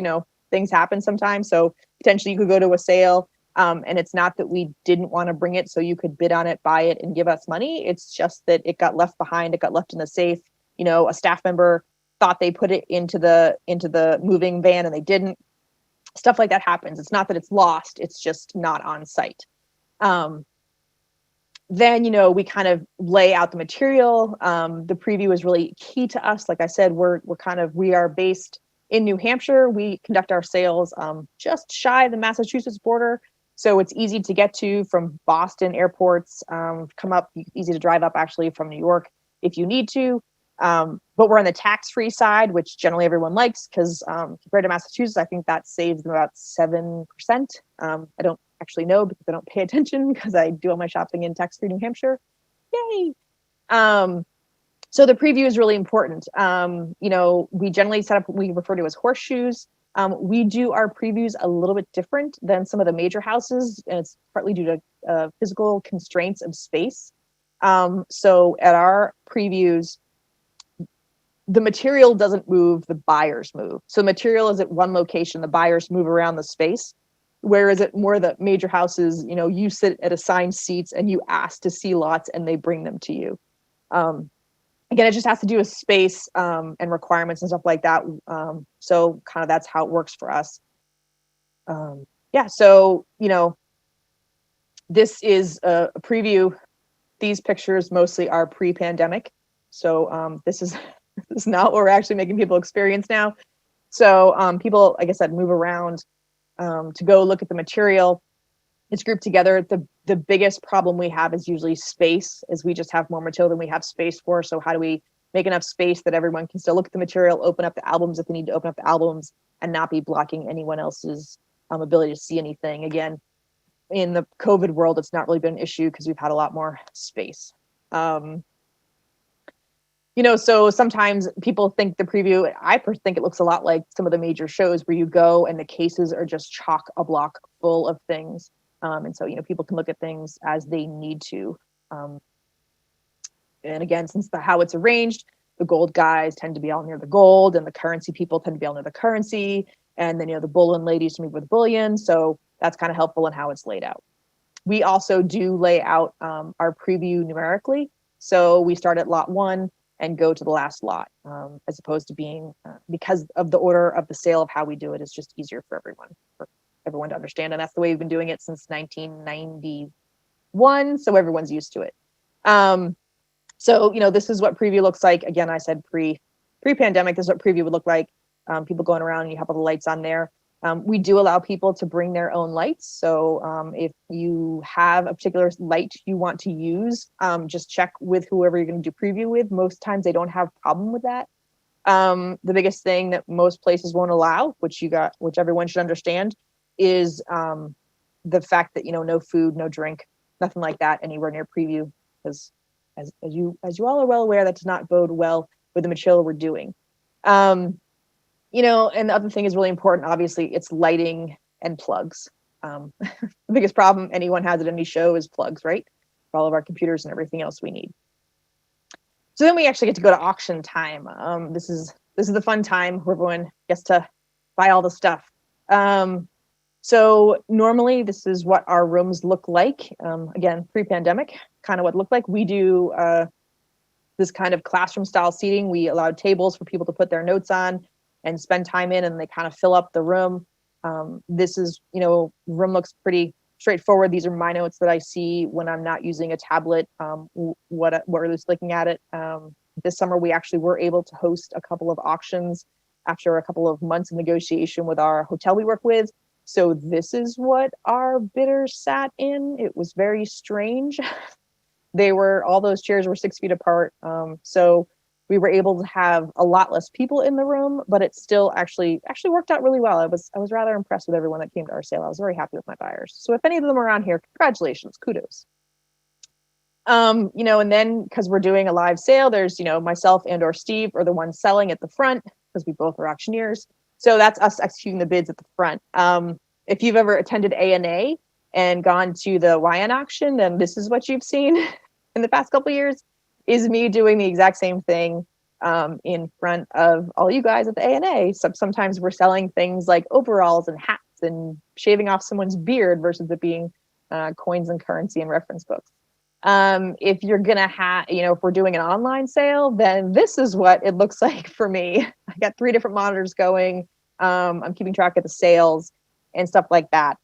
B: things happen sometimes. So potentially you could go to a sale and it's not that we didn't want to bring it so you could bid on it, buy it, and give us money. It's just that it got left behind. It got left in the safe. A staff member thought they put it into the moving van and they didn't. Stuff like that happens. It's not that it's lost. It's just not on site. Then, we kind of lay out the material. The preview is really key to us. Like I said, we are based in New Hampshire. We conduct our sales just shy of the Massachusetts border. So it's easy to get to from Boston airports, come up, easy to drive up actually from New York if you need to. But we're on the tax-free side, which generally everyone likes because compared to Massachusetts, I think that saves them about 7%. I don't actually know because I don't pay attention because I do all my shopping in tax-free New Hampshire. Yay! So the preview is really important. We generally set up what we refer to as horseshoes. We do our previews a little bit different than some of the major houses, and it's partly due to physical constraints of space. So at our previews, the material doesn't move, the buyers move. So material is at one location, the buyers move around the space. Whereas at more of the major houses, you sit at assigned seats and you ask to see lots and they bring them to you. Again, it just has to do with space and requirements and stuff like that. So kind of that's how it works for us. So, this is a preview. These pictures mostly are pre-pandemic. So this is not what we're actually making people experience now. So people, like I said, move around to go look at the material. It's grouped together. The biggest problem we have is usually space, as we just have more material than we have space for. So how do we make enough space that everyone can still look at the material, open up the albums if they need to open up the albums, and not be blocking anyone else's ability to see anything. Again, in the COVID world, it's not really been an issue because we've had a lot more space. So sometimes people think the preview, I think it looks a lot like some of the major shows where you go and the cases are just chock-a-block full of things. And so, people can look at things as they need to. And again, since how it's arranged, the gold guys tend to be all near the gold, and the currency people tend to be all near the currency. And then, the bullion ladies move with bullion. So that's kind of helpful in how it's laid out. We also do lay out our preview numerically. So we start at lot 1 and go to the last lot, as opposed to being, because of the order of the sale of how we do it, is just easier for everyone to understand. And that's the way we've been doing it since 1991. So everyone's used to it. So, this is what preview looks like. Again, I said pre-pandemic, this is what preview would look like. People going around and you have all the lights on there. We do allow people to bring their own lights. So if you have a particular light you want to use, just check with whoever you're going to do preview with. Most times they don't have a problem with that. The biggest thing that most places won't allow, which everyone should understand, is the fact that, no food, no drink, nothing like that anywhere near preview, because as you all are well aware, that does not bode well with the material we're doing. And the other thing is really important, obviously, it's lighting and plugs. The biggest problem anyone has at any show is plugs, right? For all of our computers and everything else we need. So then we actually get to go to auction time. This is the fun time where everyone gets to buy all the stuff. So normally this is what our rooms look like. Again, pre-pandemic, kind of what it looked like. We do this kind of classroom style seating. We allowed tables for people to put their notes on and spend time in, and they kind of fill up the room. This is, room looks pretty straightforward. These are my notes that I see when I'm not using a tablet, what we're just looking at it. This summer, we actually were able to host a couple of auctions after a couple of months of negotiation with our hotel we work with. So this is what our bidders sat in. It was very strange. All those chairs were 6 feet apart. So we were able to have a lot less people in the room, but it still actually worked out really well. I was rather impressed with everyone that came to our sale. I was very happy with my buyers. So if any of them are around here, congratulations, kudos. And then because we're doing a live sale, there's, myself and or Steve are the ones selling at the front because we both are auctioneers. So that's us executing the bids at the front. If you've ever attended ANA and gone to the YN auction, then this is what you've seen in the past couple of years, is me doing the exact same thing in front of all you guys at the ANA. Sometimes we're selling things like overalls and hats and shaving off someone's beard versus it being coins and currency and reference books. If you're gonna if we're doing an online sale, then this is what it looks like for me. I got 3 different monitors going. I'm keeping track of the sales and stuff like that.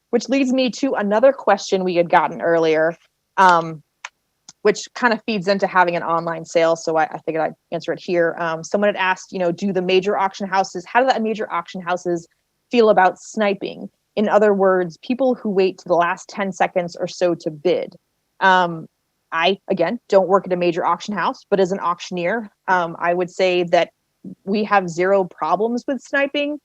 B: Which leads me to another question we had gotten earlier, which kind of feeds into having an online sale. So I figured I'd answer it here. Someone had asked, do the major auction houses, how do the major auction houses feel about sniping? In other words, people who wait to the last 10 seconds or so to bid. I, again, don't work at a major auction house, but as an auctioneer, I would say that we have 0 problems with sniping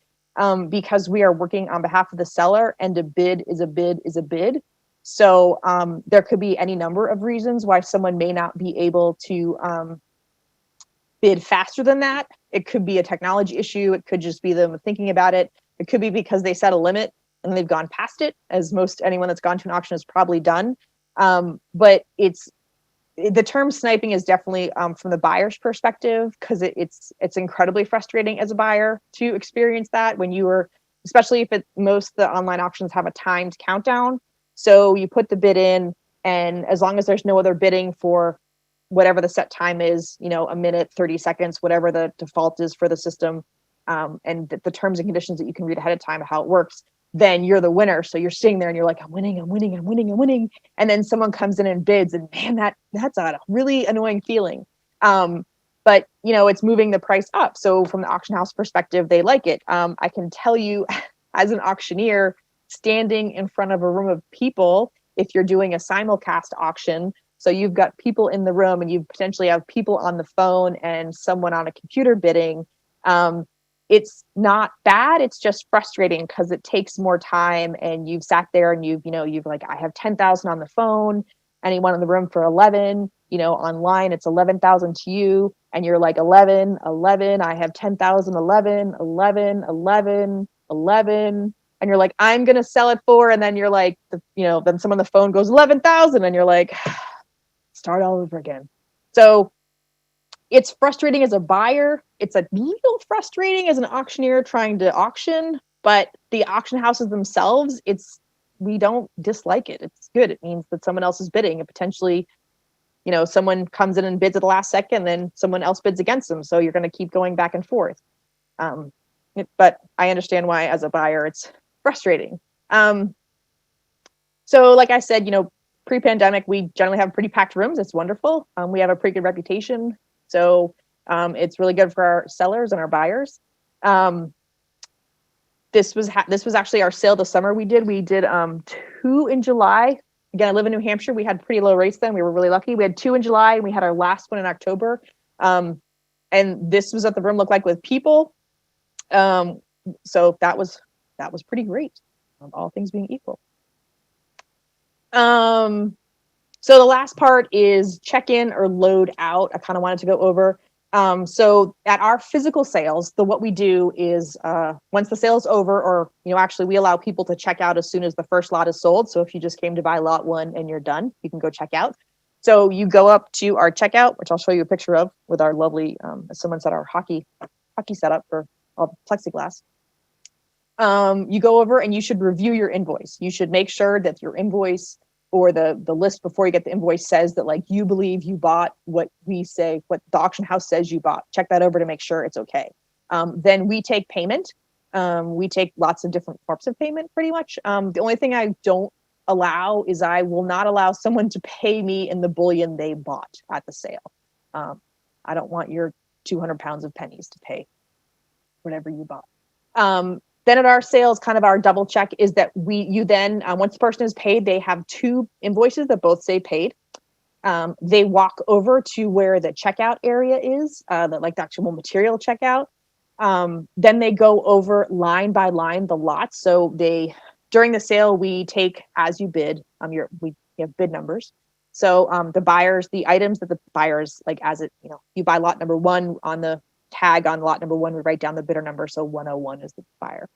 B: because we are working on behalf of the seller, and a bid is a bid is a bid. So there could be any number of reasons why someone may not be able to bid faster than that. It could be a technology issue. It could just be them thinking about it. It could be because they set a limit and they've gone past it, as anyone that's gone to an auction has probably done. But the term sniping is definitely from the buyer's perspective, because it's incredibly frustrating as a buyer to experience that when you are, especially if most of the online auctions have a timed countdown. So you put the bid in, and as long as there's no other bidding for whatever the set time is, a minute, 30 seconds, whatever the default is for the system, and the terms and conditions that you can read ahead of time of how it works, then you're the winner. So you're sitting there and you're like, I'm winning, I'm winning, I'm winning, I'm winning. And then someone comes in and bids, and man, that's a really annoying feeling. But it's moving the price up. So from the auction house perspective, they like it. I can tell you as an auctioneer, standing in front of a room of people, if you're doing a simulcast auction, so you've got people in the room and you potentially have people on the phone and someone on a computer bidding, it's not bad. It's just frustrating because it takes more time, and you've sat there and you've like, I have 10,000 on the phone, anyone in the room for 11, online it's 11,000 to you. And you're like 11, I have 10,000, 11, 11, 11, 11. And you're like, I'm going to sell it for, and then you're like, then someone on the phone goes 11,000 and you're like, start all over again. So it's frustrating as a buyer. It's a little frustrating as an auctioneer trying to auction, but the auction houses themselves, we don't dislike it. It's good. It means that someone else is bidding, and potentially, someone comes in and bids at the last second, then someone else bids against them. So you're going to keep going back and forth. But I understand why, as a buyer, it's frustrating. So like I said, pre-pandemic, we generally have pretty packed rooms. It's wonderful. We have a pretty good reputation. So it's really good for our sellers and our buyers. This was actually our sale this summer. We did 2 in July. Again, I live in New Hampshire. We had pretty low rates then. We were really lucky. We had 2 in July, and we had our last one in October. And this was what the room looked like with people. So that was pretty great, all things being equal. So the last part is check-in or load out. I kind of wanted to go over. So at our physical sales, what we do is once the sale is over, or actually we allow people to check out as soon as the first lot is sold. So if you just came to buy lot 1 and you're done, you can go check out. So you go up to our checkout, which I'll show you a picture of with our lovely, as someone said, our hockey setup for all the plexiglass. You go over and you should review your invoice. You should make sure that your invoice, or the list before you get the invoice, says that like you believe you bought what we say, what the auction house says you bought. Check that over to make sure it's okay. Then we take payment. We take lots of different forms of payment pretty much. The only thing I don't allow is I will not allow someone to pay me in the bullion they bought at the sale. I don't want your 200 pounds of pennies to pay whatever you bought. Then at our sales, kind of our double check is that you then, once the person is paid, they have 2 invoices that both say paid. They walk over to where the checkout area is, the actual material checkout. Then they go over line by line the lots. So during the sale, we take as you bid. We have bid numbers. So the items that the buyers, like as it, you buy lot number 1, on the tag on lot number 1, we write down the bidder number. So 101 is the buyer.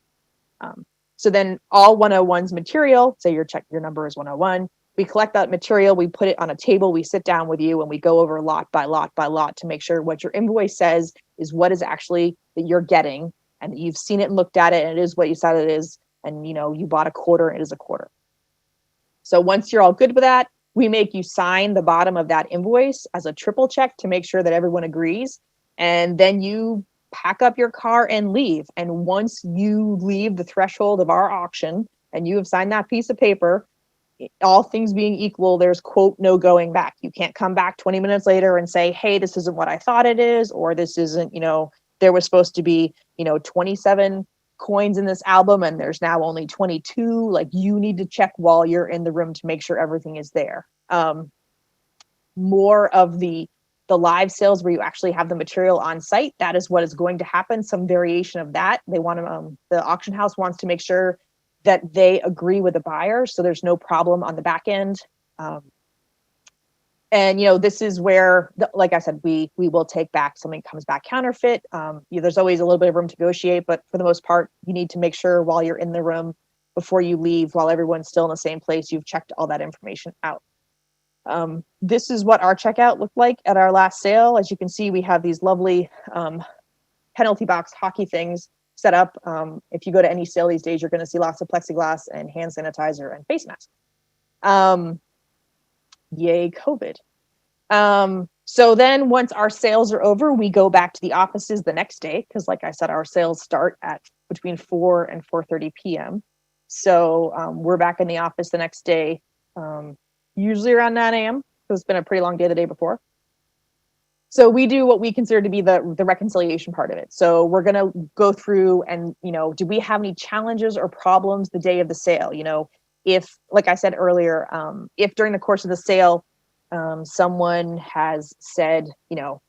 B: So then all 101's material, say your number is 101. We collect that material, we put it on a table, we sit down with you, and we go over lot by lot by lot to make sure what your invoice says is what is actually that you're getting, and that you've seen it and looked at it, and it is what you said it is, and you bought a quarter, it is a quarter. So once you're all good with that, we make you sign the bottom of that invoice as a triple check to make sure that everyone agrees, and then you pack up your car and leave. And once you leave the threshold of our auction and you have signed that piece of paper, all things being equal, there's quote no going back. You can't come back 20 minutes later and say, hey, this isn't what I thought it is, or this isn't, there was supposed to be 27 coins in this album and there's now only 22. Like, you need to check while you're in the room to make sure everything is there. More of the live sales where you actually have the material on site, that is what is going to happen. Some variation of that. They want to, the auction house wants to make sure that they agree with the buyer, so there's no problem on the back end. And this is where, like I said, we will take back something comes back counterfeit. There's always a little bit of room to negotiate, but for the most part, you need to make sure while you're in the room, before you leave, while everyone's still in the same place, you've checked all that information out. This is what our checkout looked like at our last sale. As you can see, we have these lovely penalty box hockey things set up. If you go to any sale these days, you're going to see lots of plexiglass and hand sanitizer and face masks. Yay, COVID. So then once our sales are over, we go back to the offices the next day, because like I said, our sales start at between 4 and 4:30 p.m. So we're back in the office the next day, usually around 9 a.m. because it's been a pretty long day the day before. So we do what we consider to be the reconciliation part of it. So we're going to go through and, do we have any challenges or problems the day of the sale? If, like I said earlier, if during the course of the sale, someone has said,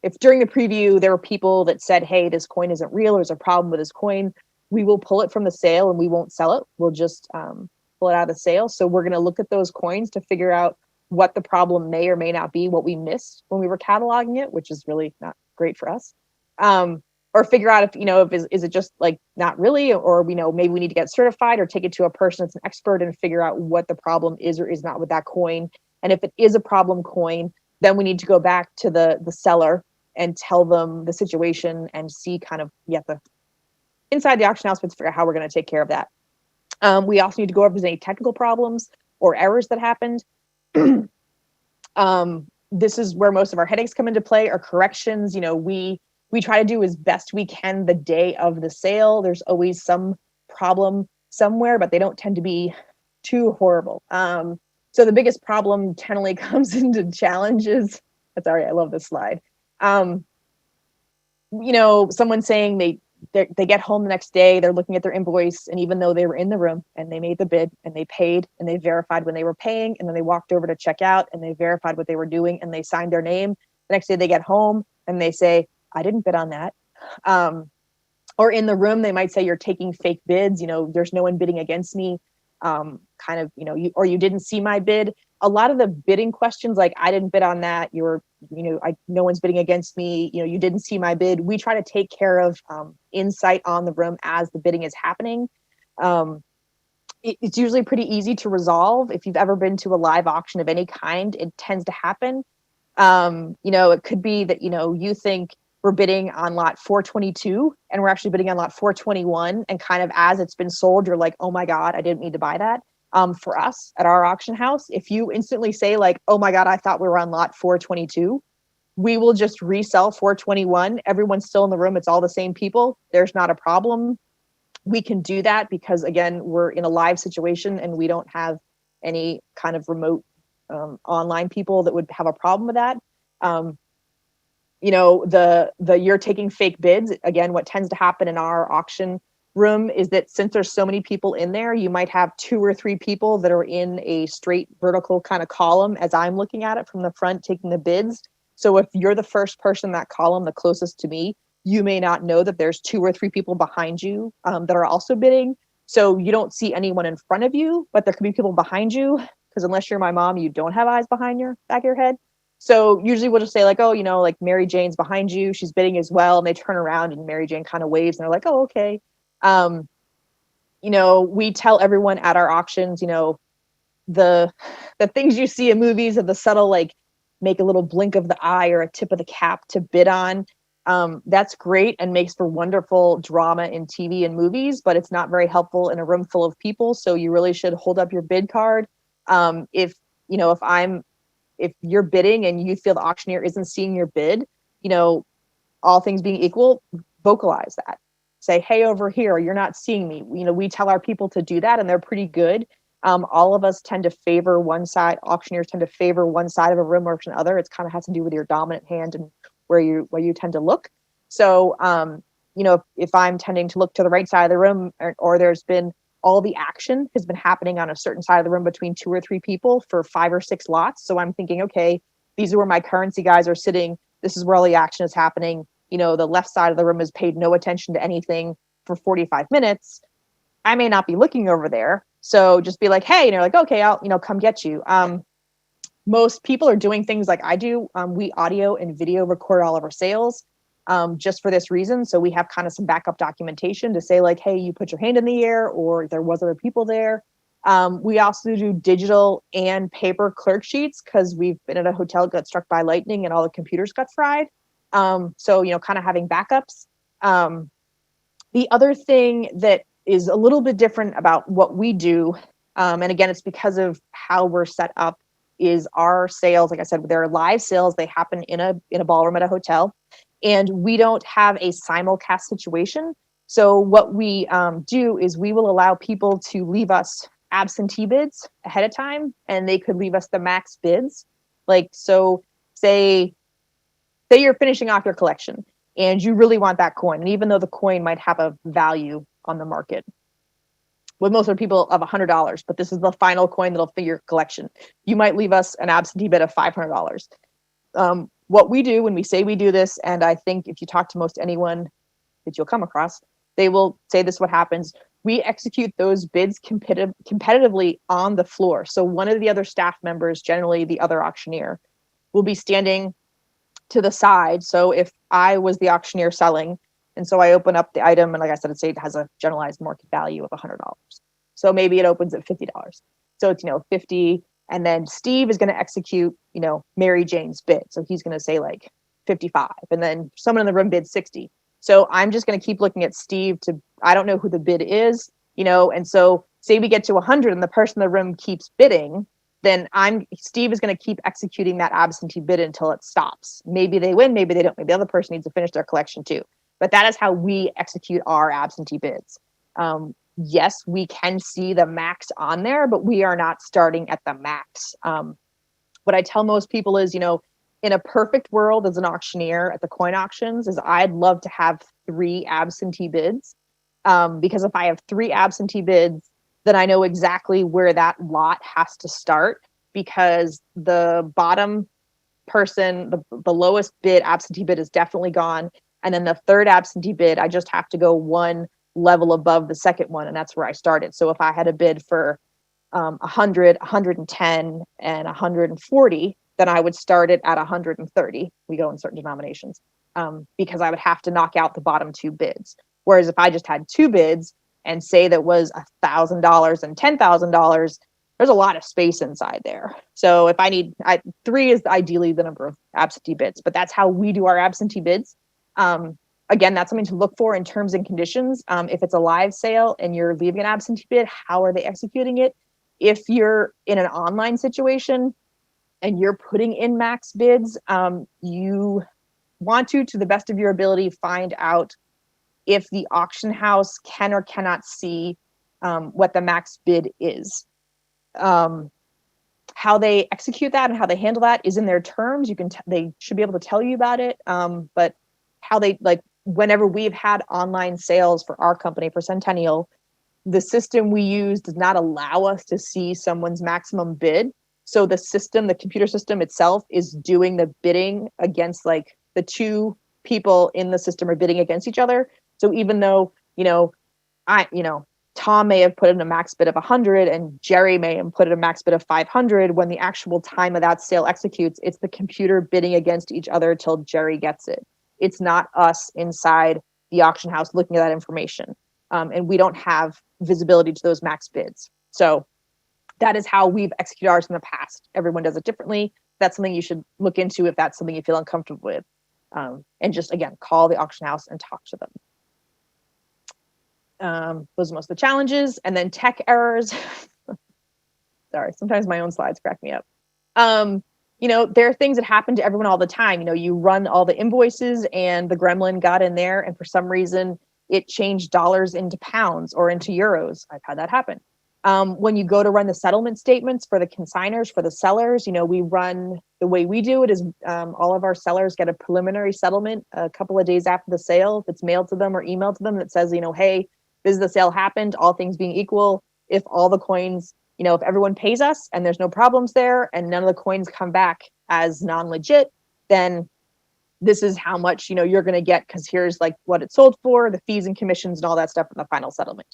B: if during the preview, there were people that said, hey, this coin isn't real, there's a problem with this coin, we will pull it from the sale and we won't sell it. We'll just pull it out of the sale. So we're going to look at those coins to figure out what the problem may or may not be, what we missed when we were cataloging it, which is really not great for us. Or figure out if is it just like not really, or maybe we need to get certified or take it to a person that's an expert and figure out what the problem is or is not with that coin. And if it is a problem coin, then we need to go back to the seller and tell them the situation and see kind of the inside the auction house to figure out how we're going to take care of that. We also need to go over if there's any technical problems or errors that happened. This is where most of our headaches come into play, or corrections. We try to do as best we can the day of the sale. There's always some problem somewhere, but they don't tend to be too horrible. So the biggest problem generally comes into challenges. Sorry, I love this slide. Someone saying they get home the next day, they're looking at their invoice, and even though they were in the room and they made the bid and they paid and they verified when they were paying, and then they walked over to check out and they verified what they were doing and they signed their name, the next day they get home and they say, I didn't bid on that. Or in the room, they might say, you're taking fake bids, there's no one bidding against me. You didn't see my bid. A lot of the bidding questions, like I didn't bid on that, no one's bidding against me, you didn't see my bid. We try to take care of insight on the room as the bidding is happening. It's usually pretty easy to resolve. If you've ever been to a live auction of any kind, it tends to happen. It could be that, you think we're bidding on lot 422 and we're actually bidding on lot 421, and kind of as it's been sold, you're like, oh my God, I didn't need to buy that. For us at our auction house, if you instantly say like, oh my God, I thought we were on lot 422, we will just resell 421. Everyone's still in the room. It's all the same people. There's not a problem. We can do that because, again, we're in a live situation and we don't have any kind of remote online people that would have a problem with that. You're taking fake bids. Again, what tends to happen in our auction room is that since there's so many people in there, you might have 2 or 3 people that are in a straight vertical kind of column as I'm looking at it from the front taking the bids. So if you're the first person in that column, the closest to me, you may not know that there's 2 or 3 people behind you that are also bidding. So you don't see anyone in front of you, but there could be people behind you, because unless you're my mom, you don't have eyes behind your back of your head. So usually we'll just say like, oh, like Mary Jane's behind you, she's bidding as well. And they turn around and Mary Jane kind of waves and they're like, oh, okay. We tell everyone at our auctions, the things you see in movies of the subtle, like make a little blink of the eye or a tip of the cap to bid on. That's great and makes for wonderful drama in TV and movies, but it's not very helpful in a room full of people. So you really should hold up your bid card. If you're bidding and you feel the auctioneer isn't seeing your bid, all things being equal, vocalize that. Say, hey, over here, you're not seeing me. We tell our people to do that and they're pretty good. All of us tend to favor one side. Auctioneers tend to favor one side of a room or another. It's kind of has to do with your dominant hand and where you tend to look. So, if I'm tending to look to the right side of the room, or there's been all the action has been happening on a certain side of the room between 2 or 3 people for 5 or 6 lots. So I'm thinking, okay, these are where my currency guys are sitting. This is where all the action is happening. The left side of the room has paid no attention to anything for 45 minutes. I may not be looking over there. So just be like, hey, and you're like, okay, I'll, come get you. Most people are doing things like I do. We audio and video record all of our sales just for this reason. So we have kind of some backup documentation to say like, hey, you put your hand in the air or there was other people there. We also do digital and paper clerk sheets because we've been at a hotel, got struck by lightning, and all the computers got fried. So, kind of having backups. The other thing that is a little bit different about what we do, and again, it's because of how we're set up, is our sales. Like I said, they're live sales. They happen in a ballroom at a hotel, and we don't have a simulcast situation. So what we do is we will allow people to leave us absentee bids ahead of time, and they could leave us the max bids. Like, so say you're finishing off your collection and you really want that coin, and even though the coin might have a value on the market with most of the people of $100, but this is the final coin that'll fit your collection, you might leave us an absentee bid of $500. What we do when we say we do this, and I think if you talk to most anyone that you'll come across, they will say this: what happens, we execute those bids competitively on the floor. So one of the other staff members, generally the other auctioneer, will be standing to the side. So if I was the auctioneer selling, and so I open up the item, and like I said, it has a generalized market value of $100. So maybe it opens at $50. So it's 50, and then Steve is going to execute Mary Jane's bid. So he's going to say like 55, and then someone in the room bids 60. So I'm just going to keep looking at Steve I don't know who the bid is, and so say we get to 100 and the person in the room keeps bidding, then Steve is going to keep executing that absentee bid until it stops. Maybe they win, maybe they don't. Maybe the other person needs to finish their collection too. But that is how we execute our absentee bids. Yes, we can see the max on there, but we are not starting at the max. What I tell most people is, in a perfect world as an auctioneer at the coin auctions, is I'd love to have 3 absentee bids. Because if I have 3 absentee bids, then I know exactly where that lot has to start, because the bottom person, the lowest bid absentee bid is definitely gone. And then the third absentee bid, I just have to go one level above the second one. And that's where I started. So if I had a bid for 100, 110, and 140, then I would start it at 130. We go in certain denominations, because I would have to knock out the bottom 2 bids. Whereas if I just had 2 bids and say that was $1,000 and $10,000, there's a lot of space inside there. So if 3 is ideally the number of absentee bids, but that's how we do our absentee bids. Again, that's something to look for in terms and conditions. If it's a live sale and you're leaving an absentee bid, how are they executing it? If you're in an online situation and you're putting in max bids, you want to the best of your ability, find out if the auction house can or cannot see what the max bid is. How they execute that and how they handle that is in their terms. They should be able to tell you about it. But how they, whenever we've had online sales for our company, for Centennial, the system we use does not allow us to see someone's maximum bid. So the computer system itself is doing the bidding against, the 2 people in the system are bidding against each other. So even though, Tom may have put in a max bid of 100 and Jerry may have put in a max bid of 500, when the actual time of that sale executes, it's the computer bidding against each other till Jerry gets it. It's not us inside the auction house looking at that information. And we don't have visibility to those max bids. So that is how we've executed ours in the past. Everyone does it differently. That's something you should look into if that's something you feel uncomfortable with. And just, again, call the auction house and talk to them. Those are most of the challenges. And then tech errors. Sorry, sometimes my own slides crack me up. There are things that happen to everyone all the time. You run all the invoices and the gremlin got in there, and for some reason it changed dollars into pounds or into euros. I've had that happen. When you go to run the settlement statements for the consigners, for the sellers, we run, the way we do it is all of our sellers get a preliminary settlement a couple of days after the sale that's mailed to them or emailed to them that says, hey, this is the sale happened, all things being equal. If all the coins, if everyone pays us and there's no problems there and none of the coins come back as non-legit, then this is how much, you're going to get, because here's what it sold for, the fees and commissions and all that stuff in the final settlement.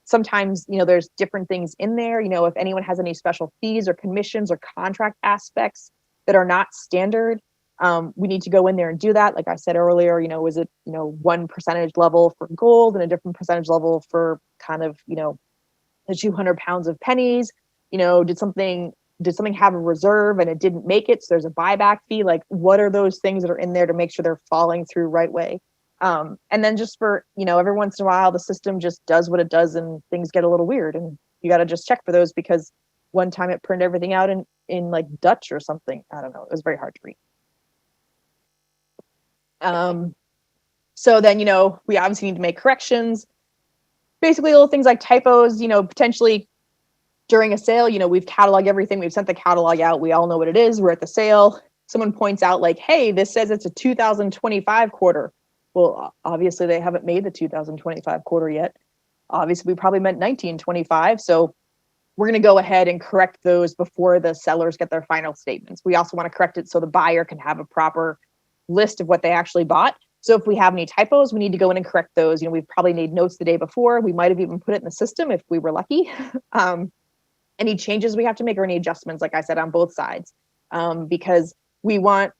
B: Sometimes, there's different things in there. If anyone has any special fees or commissions or contract aspects that are not standard, we need to go in there and do that. Like I said earlier, is it, 1% level for gold and a different percentage level for kind of, the 200 pounds of pennies, did something have a reserve and it didn't make it, so there's a buyback fee? Like, what are those things that are in there to make sure they're falling through right way? And then just for, every once in a while, the system just does what it does and things get a little weird, and you got to just check for those, because one time it printed everything out in like Dutch or something. I don't know. It was very hard to read. So then, we obviously need to make corrections. Basically, little things like typos, potentially during a sale, we've cataloged everything. We've sent the catalog out. We all know what it is. We're at the sale. Someone points out like, hey, this says it's a 2025 quarter. Well, obviously they haven't made the 2025 quarter yet. Obviously we probably meant 1925. So we're going to go ahead and correct those before the sellers get their final statements. We also want to correct it so the buyer can have a proper list of what they actually bought. So if we have any typos, we need to go in and correct those. We've probably made notes the day before. We might have even put it in the system if we were lucky. Any changes we have to make, or any adjustments, like I said, on both sides, because we want,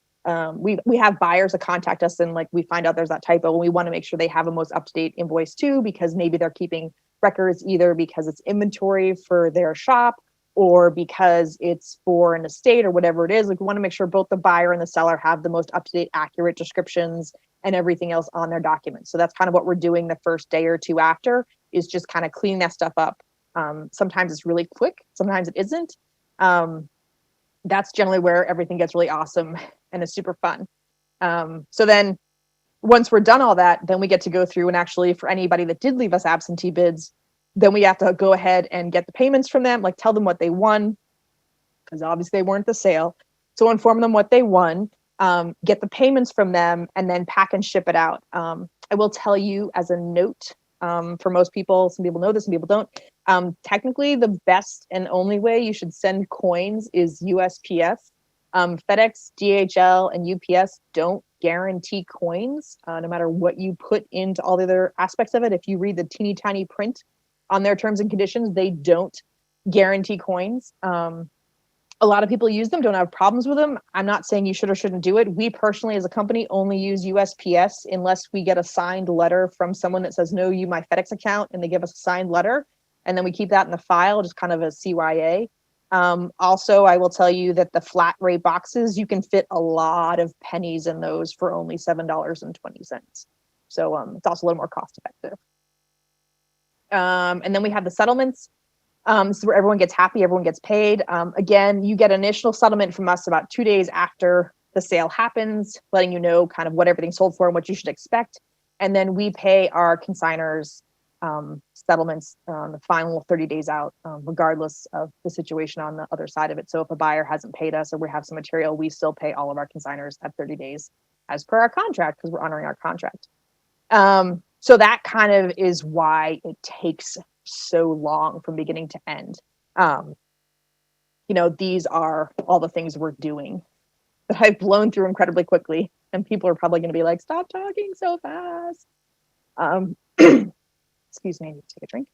B: we have buyers that contact us and like we find out there's that typo, and we want to make sure they have a most up-to-date invoice too, because maybe they're keeping records either because it's inventory for their shop or because it's for an estate or whatever it is. Like, we want to make sure both the buyer and the seller have the most up-to-date, accurate descriptions and everything else on their documents. So that's kind of what we're doing the first day or two after, is just kind of cleaning that stuff up. Sometimes it's really quick, sometimes it isn't. That's generally where everything gets really awesome and is super fun. So then once we're done all that, then we get to go through and actually, for anybody that did leave us absentee bids, then we have to go ahead and get the payments from them, like tell them what they won, because obviously they weren't the sale. So inform them what they won, get the payments from them, and then pack and ship it out. I will tell you as a note, for most people, some people know this, some people don't. Technically, the best and only way you should send coins is USPS. FedEx, DHL, and UPS don't guarantee coins, no matter what you put into all the other aspects of it. If you read the teeny tiny print on their terms and conditions, they don't guarantee coins. A lot of people use them, don't have problems with them. I'm not saying you should or shouldn't do it. We personally, as a company, only use USPS unless we get a signed letter from someone that says, no, you my FedEx account, and they give us a signed letter. And then we keep that in the file, just kind of a CYA. Also, I will tell you that the flat rate boxes, you can fit a lot of pennies in those for only $7.20. So it's also a little more cost effective. And then we have the settlements. This is where everyone gets happy, everyone gets paid. Again, you get an initial settlement from us about 2 days after the sale happens, letting you know kind of what everything sold for and what you should expect. And then we pay our consigners settlements the final 30 days out, regardless of the situation on the other side of it. So if a buyer hasn't paid us or we have some material, we still pay all of our consigners at 30 days as per our contract, because we're honoring our contract. So that kind of is why it takes so long from beginning to end. These are all the things we're doing that I've blown through incredibly quickly, and people are probably going to be like, stop talking so fast. Excuse me, I need to take a drink.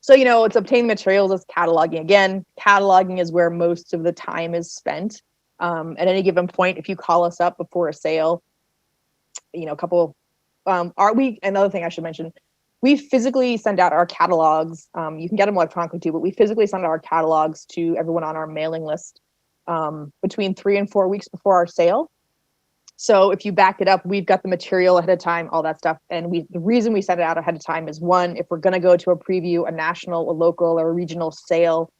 B: So, it's obtaining materials, it's cataloging. Again, cataloging is where most of the time is spent. At any given point, if you call us up before a sale, another thing I should mention, we physically send out our catalogs. You can get them electronically too, but we physically send out our catalogs to everyone on our mailing list between 3 and 4 weeks before our sale. So if you back it up, we've got the material ahead of time, all that stuff. And the reason we send it out ahead of time is, one, if we're going to go to a preview, a national, a local, or a regional show,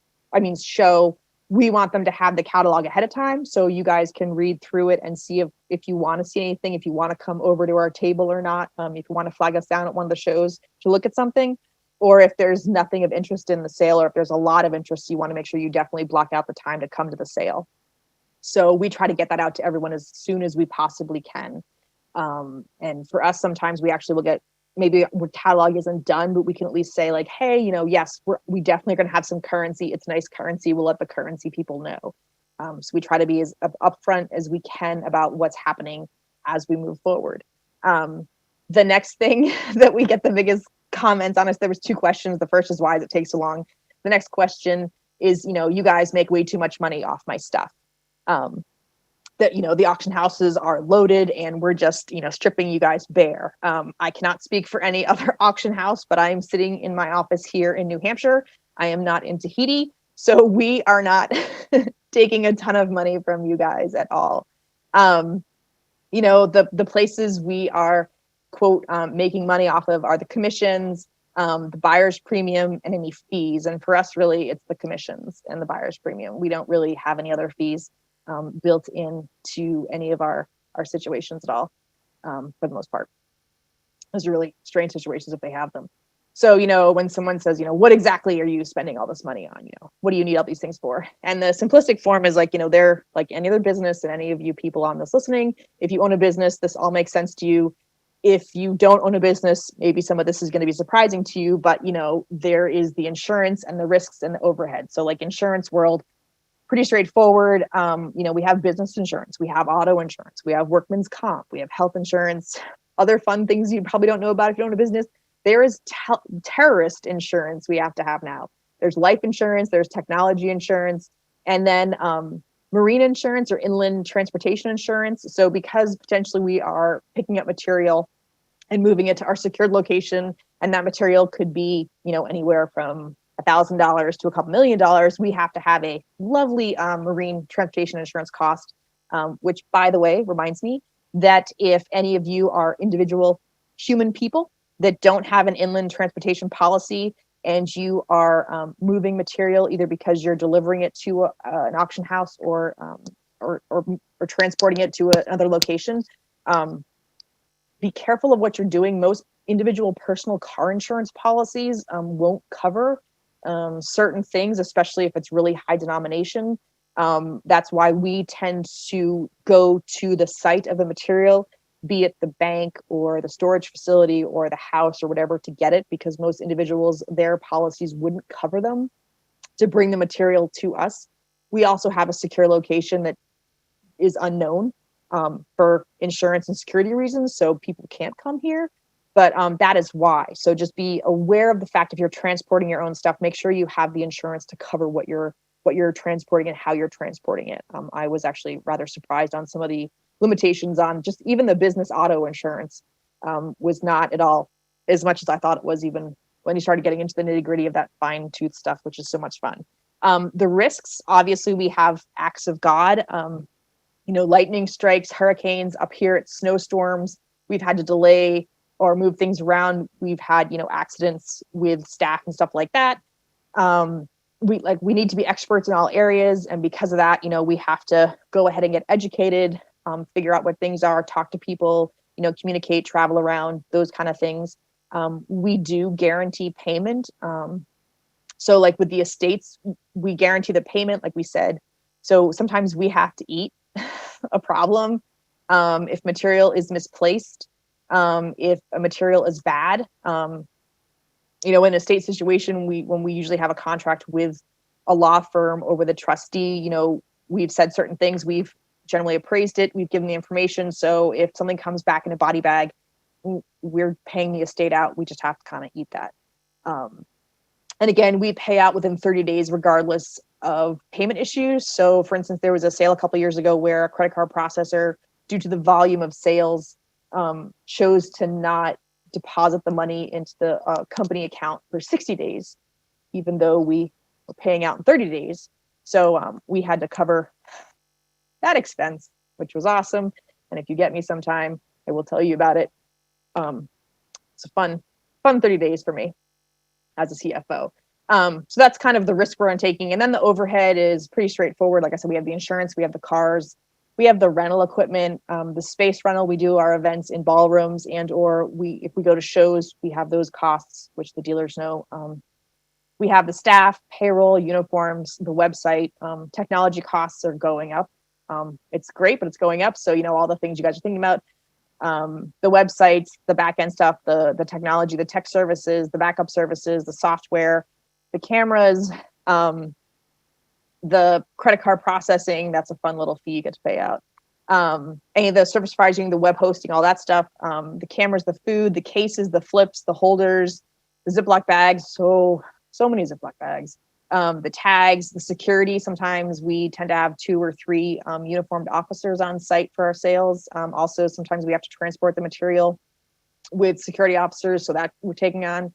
B: we want them to have the catalog ahead of time, so you guys can read through it and see if you want to see anything, if you want to come over to our table or not, if you want to flag us down at one of the shows to look at something, or if there's nothing of interest in the sale, or if there's a lot of interest, you want to make sure you definitely block out the time to come to the sale. So we try to get that out to everyone as soon as we possibly can. And for us, sometimes we actually will get, maybe our catalog isn't done, but we can at least say like, hey, yes, we definitely going to have some currency. It's nice currency. We'll let the currency people know. So we try to be as upfront as we can about what's happening as we move forward. The next thing that we get the biggest comments on is, there was 2 questions. The first is, why does it take so long? The next question is, you guys make way too much money off my stuff. that, the auction houses are loaded and we're just, stripping you guys bare. I cannot speak for any other auction house, but I'm sitting in my office here in New Hampshire. I am not in Tahiti, so we are not taking a ton of money from you guys at all. The places we are, quote, making money off of are the commissions, the buyer's premium, and any fees. And for us, really, it's the commissions and the buyer's premium. We don't really have any other fees built into any of our situations at all, for the most part. Those are really strange situations if they have them. So, when someone says, what exactly are you spending all this money on? What do you need all these things for? And the simplistic form is like, they're like any other business, and any of you people on this listening, if you own a business, this all makes sense to you. If you don't own a business, maybe some of this is going to be surprising to you, but there is the insurance and the risks and the overhead. So like insurance world, pretty straightforward. We have business insurance, we have auto insurance, we have workman's comp, we have health insurance, other fun things you probably don't know about if you own a business. There is terrorist insurance we have to have now. There's life insurance, there's technology insurance, and then marine insurance or inland transportation insurance. So because potentially we are picking up material and moving it to our secured location, and that material could be, anywhere from $1,000 to a couple $1 million, we have to have a lovely marine transportation insurance cost, which, by the way, reminds me that if any of you are individual human people that don't have an inland transportation policy, and you are moving material either because you're delivering it to an auction house or transporting it to another location, be careful of what you're doing. Most individual personal car insurance policies won't cover certain things, especially if it's really high denomination. That's why we tend to go to the site of the material, be it the bank or the storage facility or the house or whatever, to get it, because most individuals, their policies wouldn't cover them to bring the material to us. We also have a secure location that is unknown for insurance and security reasons, so people can't come here. But that is why. So just be aware of the fact, if you're transporting your own stuff, make sure you have the insurance to cover what you're transporting and how you're transporting it. I was actually rather surprised on some of the limitations on just even the business auto insurance. Was not at all as much as I thought it was, even when you started getting into the nitty gritty of that fine tooth stuff, which is so much fun. The risks, obviously, we have acts of God, lightning strikes, hurricanes. Up here, it's snowstorms. We've had to delay or move things around. We've had, accidents with staff and stuff like that. We need to be experts in all areas. And because of that, we have to go ahead and get educated, figure out what things are, talk to people, communicate, travel around, those kind of things. We do guarantee payment. So like with the estates, we guarantee the payment, like we said. So sometimes we have to eat a problem. If material is misplaced, if a material is bad, in an estate situation, when we usually have a contract with a law firm or with a trustee, we've said certain things, we've generally appraised it, we've given the information. So if something comes back in a body bag, we're paying the estate out. We just have to kind of eat that. And again, we pay out within 30 days, regardless of payment issues. So for instance, there was a sale a couple of years ago where a credit card processor, due to the volume of sales, chose to not deposit the money into the company account for 60 days, even though we were paying out in 30 days. So we had to cover that expense, which was awesome. And if you get me sometime, I will tell you about it. It's a fun 30 days for me as a CFO. So that's kind of the risk we're taking. And then the overhead is pretty straightforward. Like I said, we have the insurance, we have the cars, we have the rental equipment, the space rental. We do our events in ballrooms, and or if we go to shows, we have those costs, which the dealers know. We have the staff, payroll, uniforms, the website. Technology costs are going up. It's great, but it's going up. So, all the things you guys are thinking about, the websites, the back end stuff, the technology, the tech services, the backup services, the software, the cameras, the credit card processing. That's a fun little fee you get to pay out. Any of the service providers, the web hosting, all that stuff, the cameras, the food, the cases, the flips, the holders, the Ziploc bags. So many Ziploc bags. the tags, the security. Sometimes we tend to have 2 or 3 uniformed officers on site for our sales. Also, sometimes we have to transport the material with security officers, so that we're taking on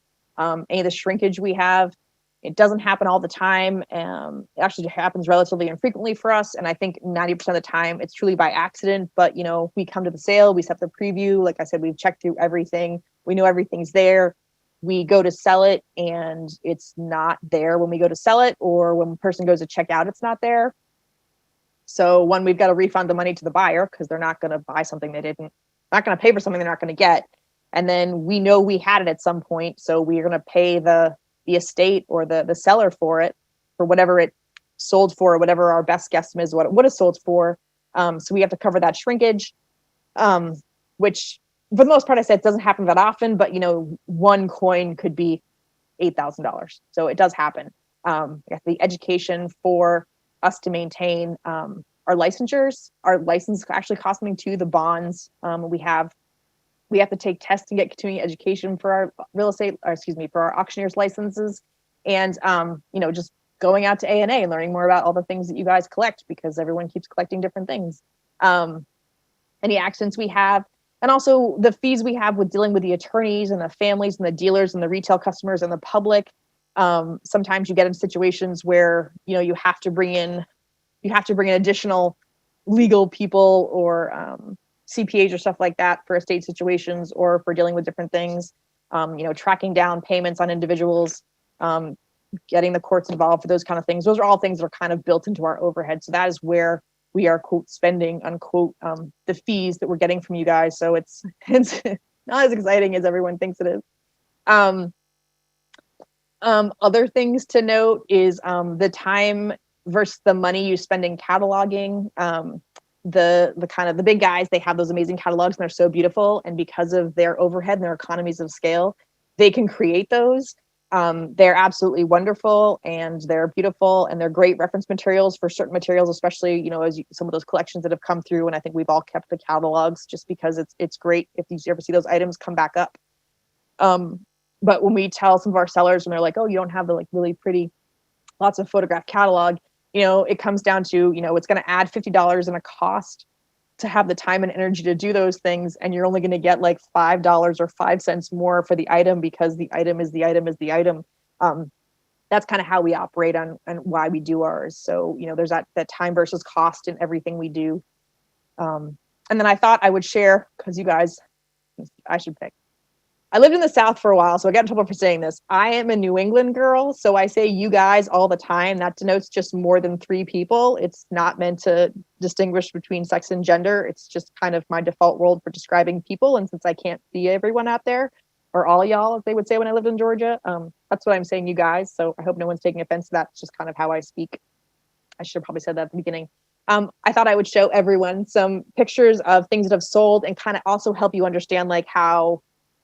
B: any of the shrinkage we have. It doesn't happen all the time. It actually happens relatively infrequently for us. And I think 90% of the time it's truly by accident. But, we come to the sale, we set the preview. Like I said, we've checked through everything. We know everything's there. We go to sell it and it's not there when we go to sell it, or when a person goes to check out, it's not there. So one, we've got to refund the money to the buyer because they're not going to buy something not going to pay for something they're not going to get. And then we know we had it at some point. So we're going to pay the estate or the seller for it, for whatever it sold for, whatever our best guesstimate is what it would have sold for. So we have to cover that shrinkage, which for the most part, I said it doesn't happen that often, but one coin could be $8,000. So it does happen. The education for us to maintain our licensures, our license actually costs something too. The bonds, we have to take tests and get continuing education for our for our auctioneers licenses, and just going out to ANA and learning more about all the things that you guys collect, because everyone keeps collecting different things. Any accidents we have, and also the fees we have with dealing with the attorneys and the families and the dealers and the retail customers and the public. Sometimes you get in situations where you have to bring in additional legal people or CPAs or stuff like that for estate situations or for dealing with different things. Tracking down payments on individuals, getting the courts involved for those kind of things. Those are all things that are kind of built into our overhead. So that is where we are, quote, spending, unquote, the fees that we're getting from you guys. So it's not as exciting as everyone thinks it is. Other things to note is the time versus the money you spend in cataloging. The kind of the big guys, they have those amazing catalogs and they're so beautiful. And because of their overhead and their economies of scale, they can create those. They're absolutely wonderful and they're beautiful and they're great reference materials for certain materials, especially, some of those collections that have come through. And I think we've all kept the catalogs just because it's great if you ever see those items come back up. But when we tell some of our sellers and they're like, oh, you don't have the really pretty, lots of photograph catalog, it comes down to, it's going to add $50 in a cost to have the time and energy to do those things. And you're only going to get like $5 or 5 cents more for the item because the item is the item is the item. That's kind of how we operate and why we do ours. So, there's that time versus cost in everything we do. And then I thought I would share, because you guys, I should pick. I lived in the South for a while, so I got in trouble for saying this. I am a New England girl, so I say you guys all the time. That denotes just more than 3 people. It's not meant to distinguish between sex and gender. It's just kind of my default word for describing people. And since I can't see everyone out there, or all y'all, as they would say when I lived in Georgia, that's what I'm saying, you guys. So I hope no one's taking offense to that. It's just kind of how I speak. I should have probably said that at the beginning. I thought I would show everyone some pictures of things that have sold and kind of also help you understand how,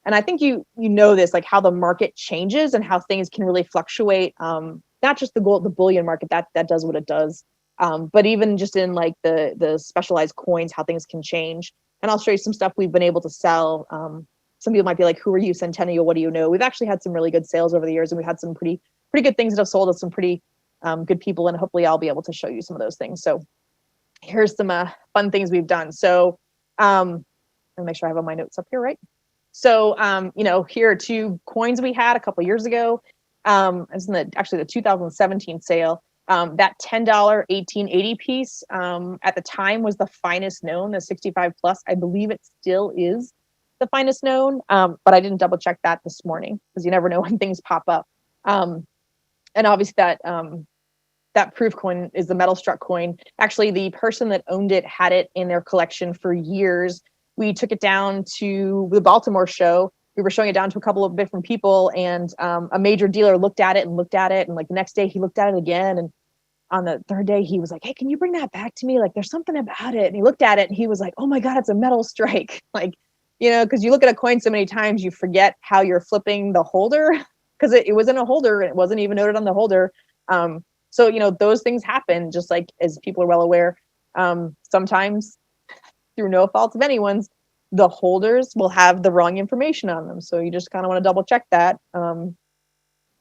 B: and I think you know this, how the market changes and how things can really fluctuate. Not just the bullion market, that does what it does, but even just in the specialized coins, how things can change. And I'll show you some stuff we've been able to sell. Some people might be like, who are you, Centennial? What do you know? We've actually had some really good sales over the years, and we've had some pretty good things that have sold with some pretty good people, and hopefully I'll be able to show you some of those things. So here's some fun things we've done. So let me make sure I have all my notes up here, right? So, here are 2 coins we had a couple years ago. It was in the 2017 sale. That $10 1880 piece at the time was the finest known, the 65 plus. I believe it still is the finest known, but I didn't double check that this morning because you never know when things pop up. And obviously that proof coin is the metal struck coin. Actually, the person that owned it had it in their collection for years. We took it down to the Baltimore show. We were showing it down to a couple of different people, and a major dealer looked at it, and the next day he looked at it again. And on the 3rd day, he was like, hey, can you bring that back to me? There's something about it. And he looked at it and he was like, oh my God, it's a metal strike. Because you look at a coin so many times, you forget how you're flipping the holder because it was in a holder and it wasn't even noted on the holder. So, those things happen, just as people are well aware. Sometimes through no fault of anyone's, the holders will have the wrong information on them. So you just kind of want to double check that.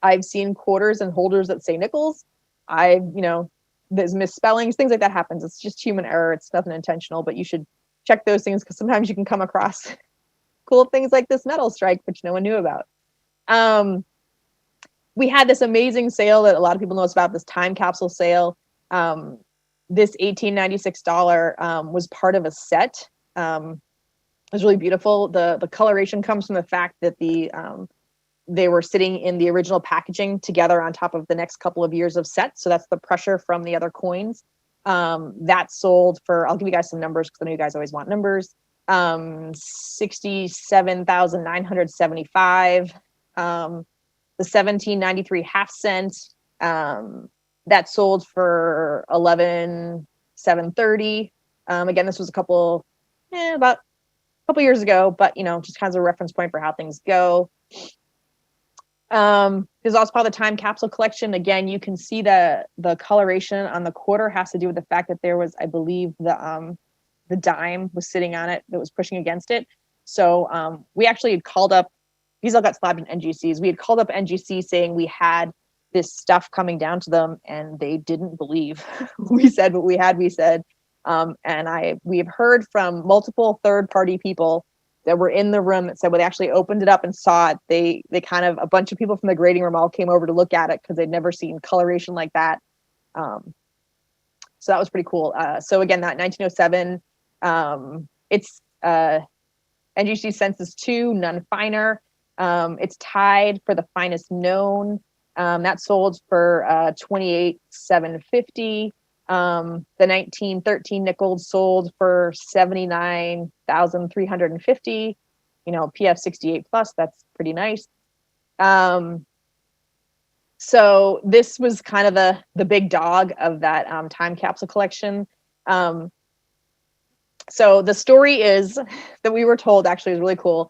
B: I've seen quarters and holders that say nickels. There's misspellings, things like that happens. It's just human error. It's nothing intentional, but you should check those things because sometimes you can come across cool things like this metal strike, which no one knew about. We had this amazing sale that a lot of people know about, this time capsule sale. This $1896 was part of a set. It was really beautiful. The coloration comes from the fact that they were sitting in the original packaging together on top of the next couple of years of sets. So that's the pressure from the other coins. That sold for, I'll give you guys some numbers because I know you guys always want numbers. 67,975. The 1793 half cent, that sold for 11,730. Again, this was about a couple years ago, but just kind of a reference point for how things go. There's also part of the time capsule collection. Again, you can see the coloration on the quarter has to do with the fact that there was, I believe, the dime was sitting on it that was pushing against it. So we actually had called up, these all got slabbed in NGCs. We had called up NGC saying we had this stuff coming down to them, and they didn't believe we said what we said. And we have heard from multiple third-party people that were in the room that said when they actually opened it up and saw it, they kind of, a bunch of people from the grading room all came over to look at it because they'd never seen coloration like that. So that was pretty cool. So again, that 1907, it's NGC Census 2, none finer. It's tied for the finest known. That sold for $28,750. The 1913 nickel sold for $79,350. PF 68 plus. That's pretty nice. So this was kind of the big dog of that time capsule collection. So the story is that we were told, actually is really cool.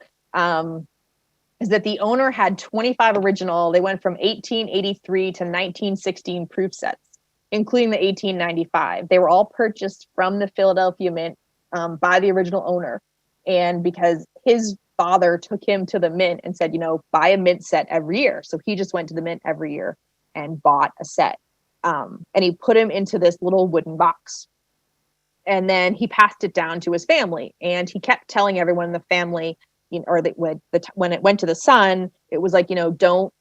B: Is that the owner had 25 original. They went from 1883 to 1916 proof sets, including the 1895. They were all purchased from the Philadelphia Mint by the original owner. And because his father took him to the mint and said, buy a mint set every year. So he just went to the mint every year and bought a set. And he put him into this little wooden box. And then he passed it down to his family. And he kept telling everyone in the family, when it went to the son, it was like, don't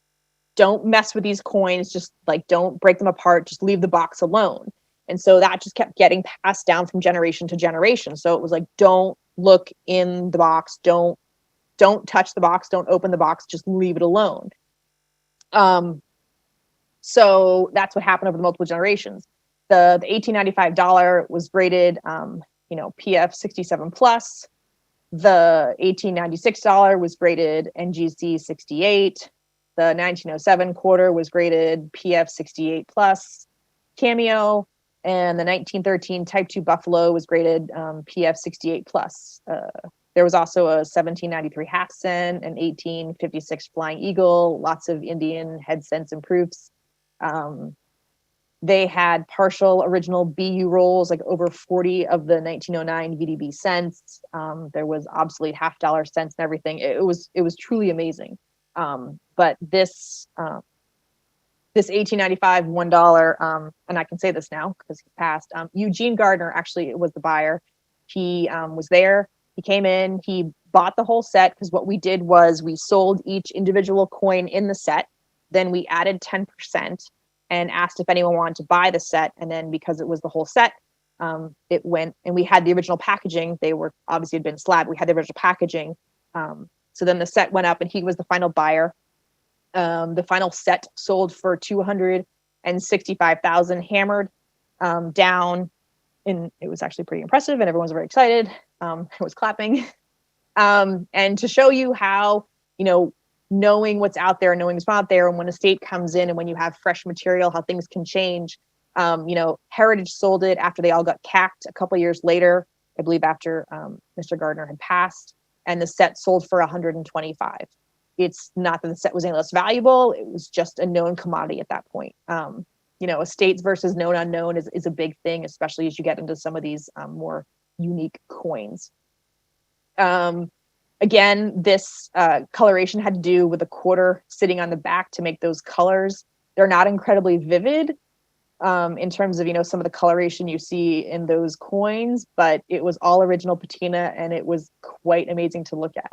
B: mess with these coins. Just like, don't break them apart. Just leave the box alone. And so that just kept getting passed down from generation to generation. So it was like, don't look in the box. Don't touch the box. Don't open the box. Just leave it alone. So that's what happened over the multiple generations. The $1895 was graded, PF 67 plus. The $1896 was graded NGC 68. The 1907 quarter was graded PF 68 plus cameo. And the 1913 Type 2 Buffalo was graded PF 68 plus. There was also a 1793 half cent, an 1856 Flying Eagle, lots of Indian head cents and proofs. They had partial original BU rolls, like over 40 of the 1909 VDB cents. There was obsolete $half cents and everything. It was truly amazing. But this 1895 $1, and I can say this now because he passed. Eugene Gardner actually was the buyer. He was there. He came in. He bought the whole set because what we did was we sold each individual coin in the set. Then we added 10%. And asked if anyone wanted to buy the set. And then because it was the whole set, it went, and we had the original packaging. They were obviously had been slabbed. We had the original packaging. So then the set went up and he was the final buyer. The final set sold for $265,000, hammered down. And it was actually pretty impressive and everyone was very excited. It was clapping. And to show you how, knowing what's out there, knowing what's not there, and when a state comes in and when you have fresh material, how things can change. Heritage sold it after they all got cacked a couple of years later, I believe after Mr. Gardner had passed, and the set sold for $125. It's not that the set was any less valuable, it was just a known commodity at that point. Estates versus known unknown is a big thing, especially as you get into some of these more unique coins. Again, this coloration had to do with a quarter sitting on the back to make those colors. They're not incredibly vivid in terms of, some of the coloration you see in those coins, but it was all original patina and it was quite amazing to look at.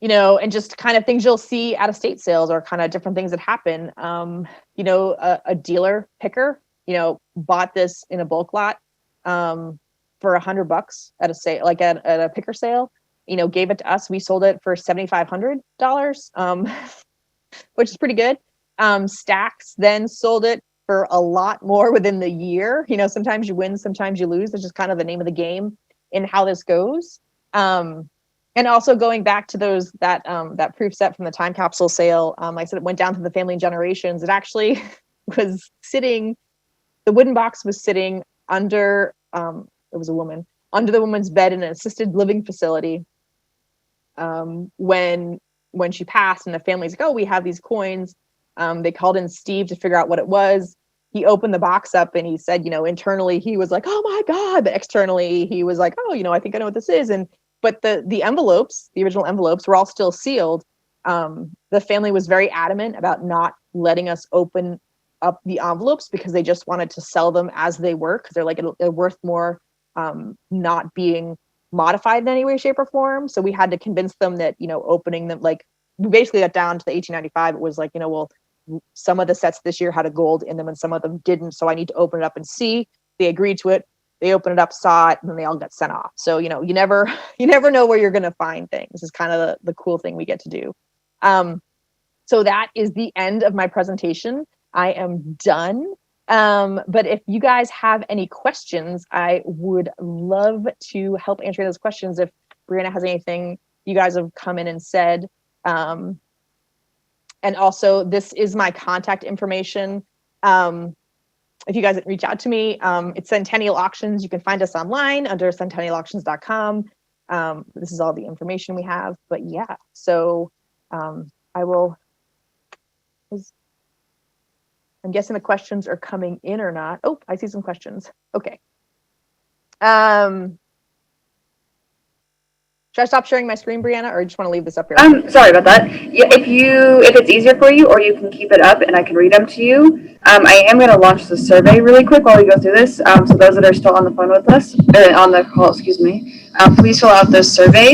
B: And just kind of things you'll see at estate sales or kind of different things that happen. A dealer picker, bought this in a bulk lot for $100 at a sale, like at a picker sale, gave it to us. We sold it for $7,500, which is pretty good. Stacks then sold it for a lot more within the year. Sometimes you win, sometimes you lose. That's just kind of the name of the game in how this goes. And also going back to that proof set from the time capsule sale, like I said, it went down to the family and generations. It actually was sitting, the wooden box was sitting under, it was a woman, under the woman's bed in an assisted living facility when she passed, and the family's like, oh, we have these coins. They called in Steve to figure out what it was. He opened the box up and he said, internally he was like, oh my God, but externally he was like, oh, I think I know what this is. But the envelopes, the original envelopes, were all still sealed. The family was very adamant about not letting us open up the envelopes because they just wanted to sell them as they were, because they're like, they're worth more not being modified in any way, shape, or form. So we had to convince them that, opening them, like we basically got down to the 1895. It was like, well, some of the sets this year had a gold in them and some of them didn't. So I need to open it up and see. They agreed to it. They opened it up, saw it, and then they all got sent off. So, you never know where you're going to find things. This is kind of the cool thing we get to do. So that is the end of my presentation. I am done. But if you guys have any questions, I would love to help answer those questions. If Brianna has anything you guys have come in and said. And also, this is my contact information. If you guys reach out to me, it's Centennial Auctions. You can find us online under centennialauctions.com. This is all the information we have. But yeah, so I will. I'm guessing the questions are coming in or not. Oh, I see some questions. Okay. Should I stop sharing my screen, Brianna, or you just want to leave this up here?
A: Sorry about that. Yeah, if it's easier for you, or you can keep it up and I can read them to you. I am going to launch the survey really quick while we go through this. So those that are still on the phone with us, on the call, please fill out this survey.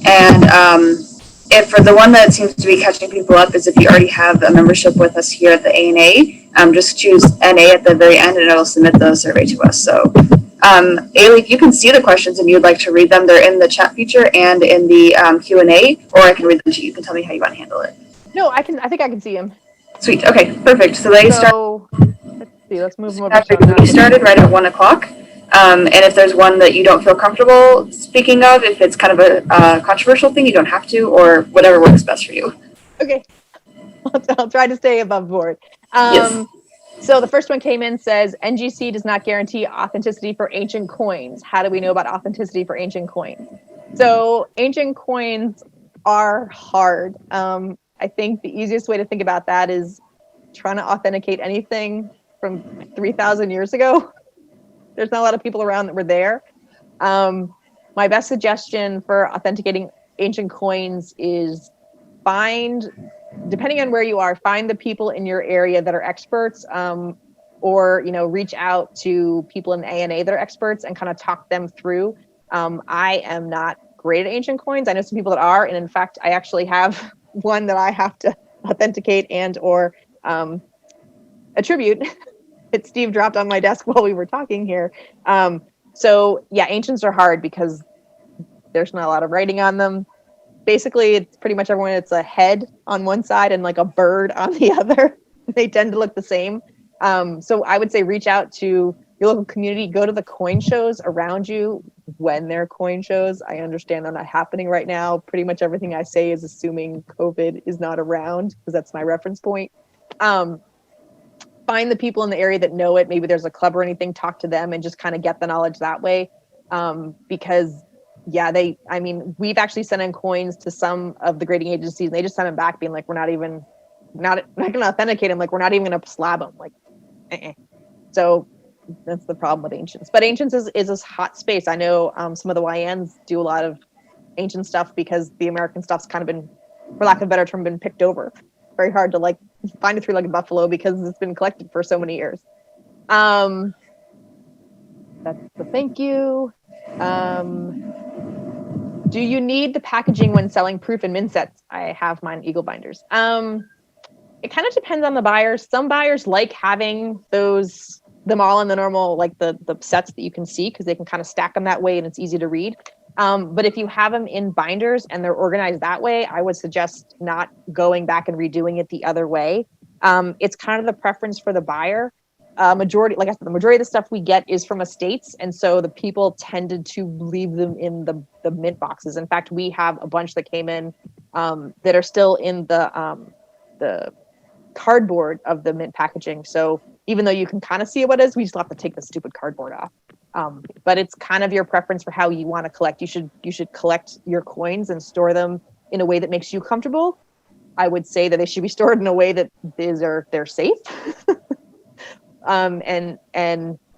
A: And if for the one that seems to be catching people up is if you already have a membership with us here at the ANA, just choose NA at the very end and it'll submit the survey to us. So Ailie, if you can see the questions and you'd like to read them, they're in the chat feature and in the Q&A, or I can read them to you. You can tell me how you want to handle it.
B: No, I think I can see them.
A: Sweet. Okay, perfect. So let's see.
B: Let's move them over.
A: We started right at 1 o'clock. And if there's one that you don't feel comfortable speaking of, if it's kind of a controversial thing, you don't have to, or whatever works best for you.
B: Okay. I'll try to stay above board.
A: Yes.
B: So the first one came in, says, NGC does not guarantee authenticity for ancient coins. How do we know about authenticity for ancient coins? So ancient coins are hard. I think the easiest way to think about that is trying to authenticate anything from 3,000 years ago. There's not a lot of people around that were there. My best suggestion for authenticating ancient coins is depending on where you are, find the people in your area that are experts, or reach out to people in the ANA that are experts and kind of talk them through. I am not great at ancient coins. I know some people that are, and in fact, I actually have one that I have to authenticate and or attribute. That Steve dropped on my desk while we were talking here. So yeah, ancients are hard because there's not a lot of writing on them. Basically, it's pretty much everyone. It's a head on one side and like a bird on the other. They tend to look the same. So I would say reach out to your local community, go to the coin shows around you when they're coin shows. I understand they're not happening right now. Pretty much everything I say is assuming COVID is not around because that's my reference point. Find the people in the area that know it. Maybe there's a club or anything, talk to them and just kind of get the knowledge that way. Because yeah, we've actually sent in coins to some of the grading agencies and they just sent them back being like, we're not going to authenticate them. Like, we're not even going to slab them. Like, So That's the problem with Ancients. But Ancients is a hot space. I know some of the YNs do a lot of ancient stuff because the American stuff's kind of been, for lack of a better term, been picked over. Very hard to like find a three-legged buffalo because it's been collected for so many years. That's the thank you. Do you need the packaging when selling proof and min sets? I have mine Eagle binders. It kind of depends on the buyers. Some buyers like having them all in the normal, like the sets that you can see, because they can kind of stack them that way and it's easy to read. But if you have them in binders and they're organized that way, I would suggest not going back and redoing it the other way. It's kind of the preference for the buyer. Majority, like I said, the majority of the stuff we get is from estates, and so the people tended to leave them in the mint boxes. In fact, we have a bunch that came in that are still in the cardboard of the mint packaging. So even though you can kind of see what it is, we just have to take the stupid cardboard off. But it's kind of your preference for how you want to collect. You should collect your coins and store them in a way that makes you comfortable. I would say that they should be stored in a way that they're safe. And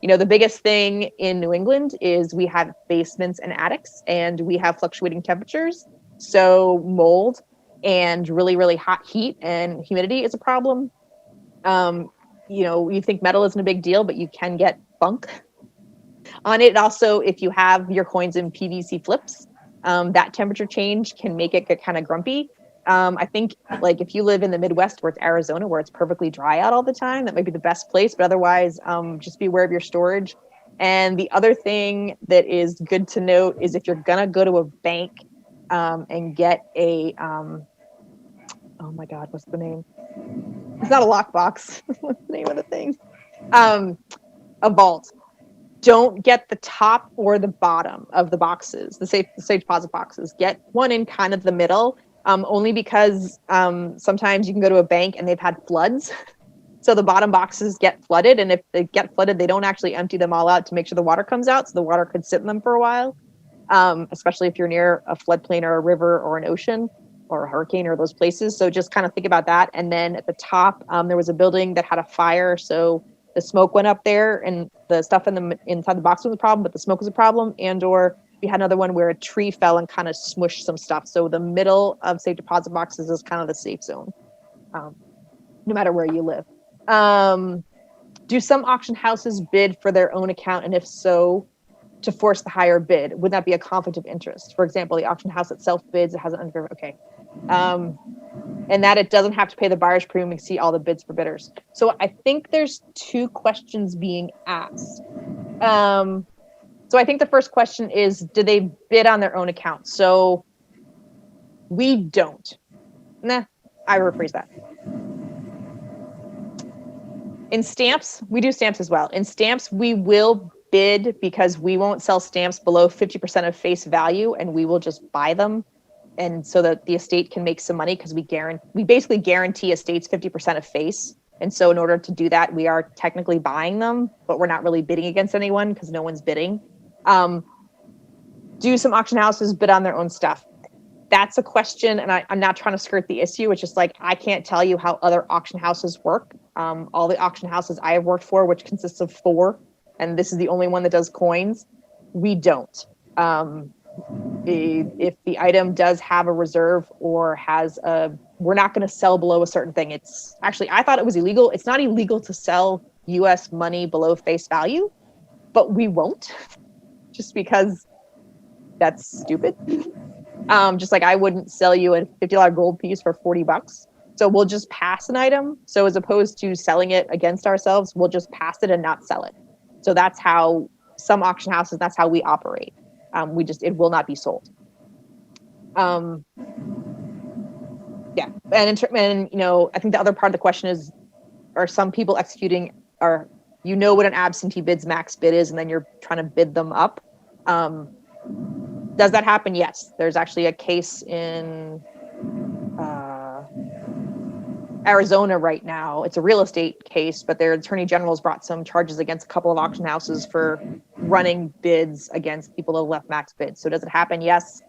B: the biggest thing in New England is we have basements and attics, and we have fluctuating temperatures. So mold and really, really hot heat and humidity is a problem. You think metal isn't a big deal, but you can get funk on it. Also, if you have your coins in PVC flips, that temperature change can make it get kind of grumpy. I think like if you live in the Midwest where it's Arizona, where it's perfectly dry out all the time, that might be the best place. But otherwise, just be aware of your storage. And the other thing that is good to note is if you're going to go to a bank and get a, oh my God, what's the name? It's not a lockbox. What's the name of the thing? A vault. Don't get the top or the bottom of the boxes, the safe deposit boxes. Get one in kind of the middle. Only because sometimes you can go to a bank and they've had floods. So the bottom boxes get flooded. And if they get flooded, they don't actually empty them all out to make sure the water comes out. So the water could sit in them for a while, especially if you're near a floodplain or a river or an ocean or a hurricane or those places. So just kind of think about that. And then at the top, there was a building that had a fire. So the smoke went up there and the stuff inside the box was a problem, but the smoke was a problem. And or we had another one where a tree fell and kind of smushed some stuff. So the middle of safe deposit boxes is kind of the safe zone, no matter where you live. Do some auction houses bid for their own account? And if so, to force the higher bid, would that be a conflict of interest? For example, the auction house itself bids, it has an under, okay. And that it doesn't have to pay the buyer's premium and see all the bids for bidders. So I think there's two questions being asked. So I think the first question is, do they bid on their own account? So we don't. I rephrase that. In stamps, we do stamps as well. In stamps, we will bid because we won't sell stamps below 50% of face value, and we will just buy them. And so that the estate can make some money because we basically guarantee estates 50% of face. And so in order to do that, we are technically buying them, but we're not really bidding against anyone because no one's bidding. Do some auction houses bid on their own stuff? That's a question, and I'm not trying to skirt the issue. It's just like I can't tell you how other auction houses work. All the auction houses I have worked for, which consists of 4, and this is the only one that does coins, we don't. If the item does have a reserve or we're not going to sell below a certain thing. It's actually, I thought it was illegal. It's not illegal to sell US money below face value, but we won't. Just because that's stupid. Just like I wouldn't sell you a $50 gold piece for $40. So we'll just pass an item. So as opposed to selling it against ourselves, we'll just pass it and not sell it. So that's how some auction houses, that's how we operate. It will not be sold. Yeah. And I think the other part of the question is, are some people executing, what an absentee bid's max bid is, and then you're trying to bid them up. Does that happen? Yes. There's actually a case in Arizona right now. It's a real estate case, but their attorney general's brought some charges against a couple of auction houses for running bids against people who left max bids. So does it happen? Yes.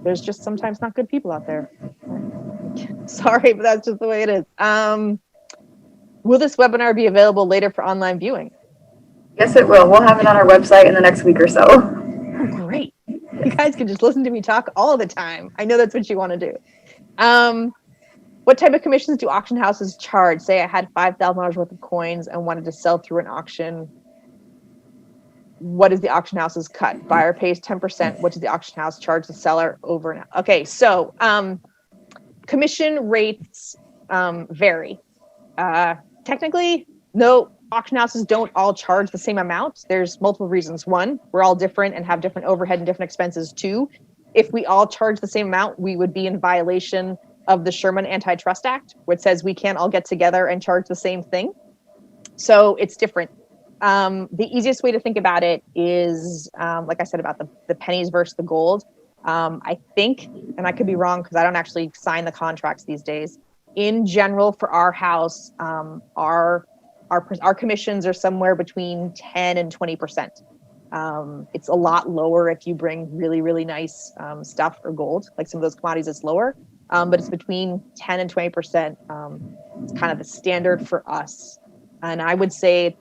B: There's just sometimes not good people out there. Sorry, but that's just the way it is. Will this webinar be available later for online viewing?
A: Yes, it will. We'll have it on our website in the next week or so.
B: Oh, great. You guys can just listen to me talk all the time. I know that's what you want to do. What type of commissions do auction houses charge? Say I had $5,000 worth of coins and wanted to sell through an auction. What is the auction house's cut? Buyer pays 10%. What does the auction house charge the seller over and out? Okay, so commission rates vary. Technically, no, auction houses don't all charge the same amount. There's multiple reasons. One, we're all different and have different overhead and different expenses. Two, if we all charge the same amount, we would be in violation of the Sherman Antitrust Act, which says we can't all get together and charge the same thing. So it's different. The easiest way to think about it is, like I said, about the pennies versus the gold. I think, and I could be wrong because I don't actually sign the contracts these days. In general, for our house, our commissions are somewhere between 10 and 20%. It's a lot lower if you bring really, really nice stuff or gold, like some of those commodities. It's lower, but it's between 10 and 20%. It's kind of the standard for us, and I would say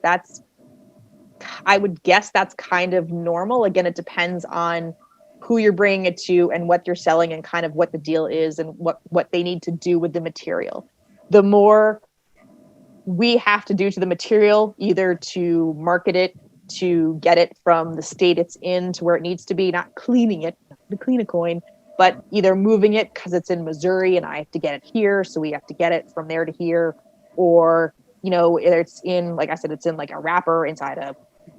B: I would guess that's kind of normal. Again, it depends on who you're bringing it to and what you're selling and kind of what the deal is and what they need to do with the material. The more we have to do to the material, either to market it, to get it from the state it's in to where it needs to be, not cleaning it to clean a coin, but either moving it because it's in Missouri and I have to get it here, so we have to get it from there to here, or either it's in, like I said, it's in like a wrapper inside a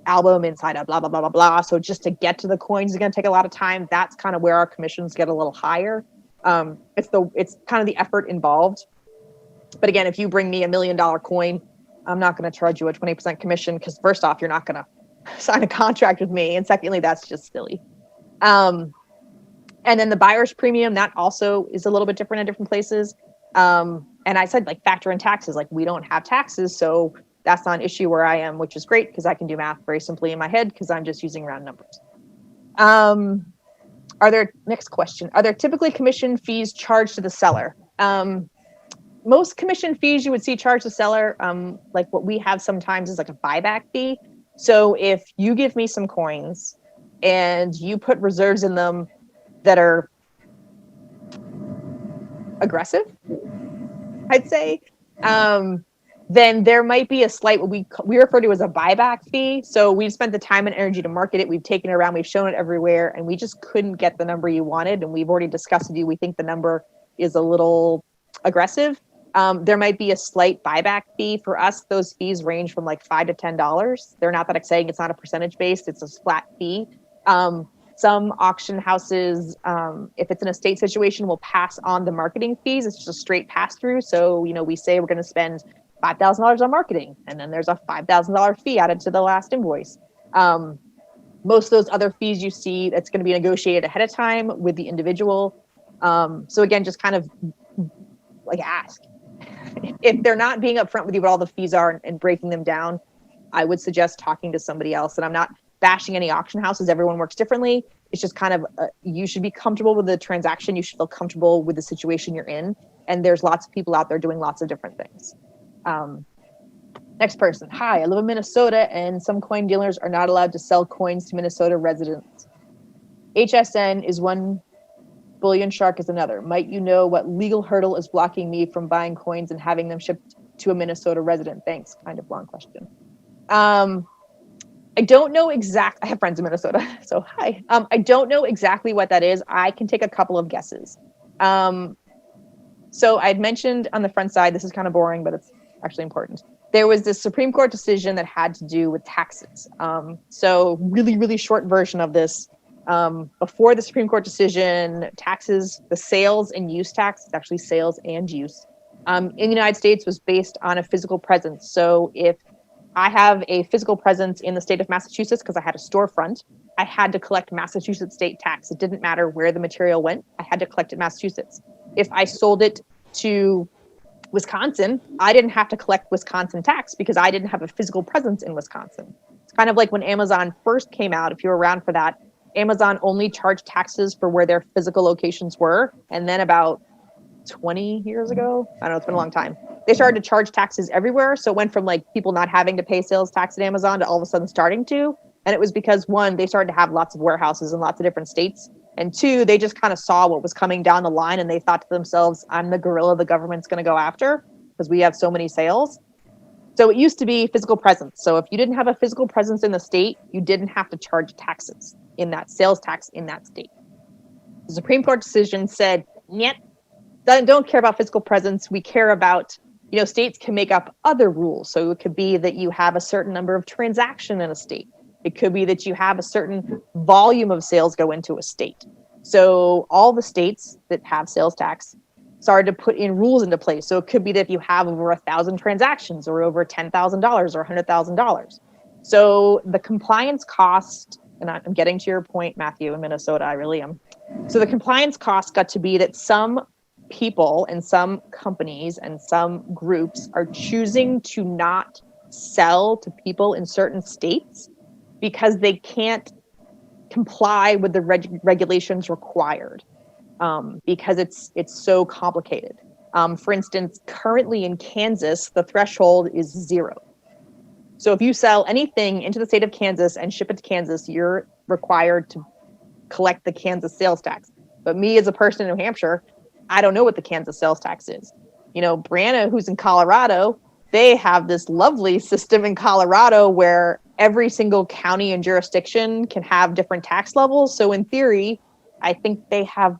B: album, inside a blah blah blah blah blah. So just to get to the coins is going to take a lot of time. That's kind of where our commissions get a little higher. It's kind of the effort involved. But again, if you bring me $1 million coin, I'm not going to charge you a 20% commission because first off, you're not going to sign a contract with me, and secondly, that's just silly. And then the buyer's premium, that also is a little bit different in different places. And I said, like, factor in taxes. Like, we don't have taxes, so that's not an issue where I am, which is great because I can do math very simply in my head because I'm just using round numbers. Next question, are there typically commission fees charged to the seller? Most commission fees you would see charged to the seller, like what we have sometimes is like a buyback fee. So if you give me some coins and you put reserves in them that are aggressive, I'd say, then there might be a slight, what we refer to as a buyback fee. So we've spent the time and energy to market it. We've taken it around, we've shown it everywhere, and we just couldn't get the number you wanted. And we've already discussed with you, we think the number is a little aggressive. There might be a slight buyback fee. For us, those fees range from like $5 to $10. They're not that exciting. It's not a percentage based, it's a flat fee. Some auction houses, if it's an estate situation, will pass on the marketing fees. It's just a straight pass through. So, we say we're going to spend $5,000 on marketing, and then there's a $5,000 fee added to the last invoice. Most of those other fees you see, that's going to be negotiated ahead of time with the individual. So again, just kind of like ask. If they're not being upfront with you what all the fees are and breaking them down, I would suggest talking to somebody else. And I'm not bashing any auction houses. Everyone works differently. It's just kind of, you should be comfortable with the transaction. You should feel comfortable with the situation you're in. And there's lots of people out there doing lots of different things. Next person. Hi, I live in Minnesota and some coin dealers are not allowed to sell coins to Minnesota residents. HSN is one, bullion shark is another. Might you know what legal hurdle is blocking me from buying coins and having them shipped to a Minnesota resident? Thanks. Kind of long question. I don't know I have friends in Minnesota, so hi. I don't know exactly what that is. I can take a couple of guesses. So I'd mentioned on the front side, this is kind of boring, but it's actually important. There was this Supreme Court decision that had to do with taxes. So really, really short version of this. Before the Supreme Court decision, taxes, the sales and use tax, it's actually sales and use, in the United States was based on a physical presence. So if I have a physical presence in the state of Massachusetts because I had a storefront, I had to collect Massachusetts state tax. It didn't matter where the material went. I had to collect it in Massachusetts. If I sold it to Wisconsin, I didn't have to collect Wisconsin tax because I didn't have a physical presence in Wisconsin. It's kind of like when Amazon first came out, if you were around for that, Amazon only charged taxes for where their physical locations were. And then about 20 years ago. I don't know, it's been a long time. They started to charge taxes everywhere. So it went from like people not having to pay sales tax at Amazon to all of a sudden starting to. And it was because one, they started to have lots of warehouses in lots of different states. And two, they just kind of saw what was coming down the line and they thought to themselves, I'm the gorilla the government's going to go after because we have so many sales. So it used to be physical presence. So if you didn't have a physical presence in the state, you didn't have to charge taxes in that sales tax in that state. The Supreme Court decision said, yep, don't care about physical presence. We care about, states can make up other rules. So it could be that you have a certain number of transactions in a state. It could be that you have a certain volume of sales go into a state. So all the states that have sales tax started to put in rules into place. So it could be that if you have over 1,000 transactions or over $10,000 or $100,000. So the compliance cost, and I'm getting to your point, Matthew, in Minnesota, I really am. So the compliance cost got to be that some people and some companies and some groups are choosing to not sell to people in certain states because they can't comply with the regulations required. Because it's so complicated. For instance, currently in Kansas, the threshold is 0. So if you sell anything into the state of Kansas and ship it to Kansas, you're required to collect the Kansas sales tax. But me as a person in New Hampshire, I don't know what the Kansas sales tax is. Brianna, who's in Colorado, they have this lovely system in Colorado where every single county and jurisdiction can have different tax levels. So in theory, I think they have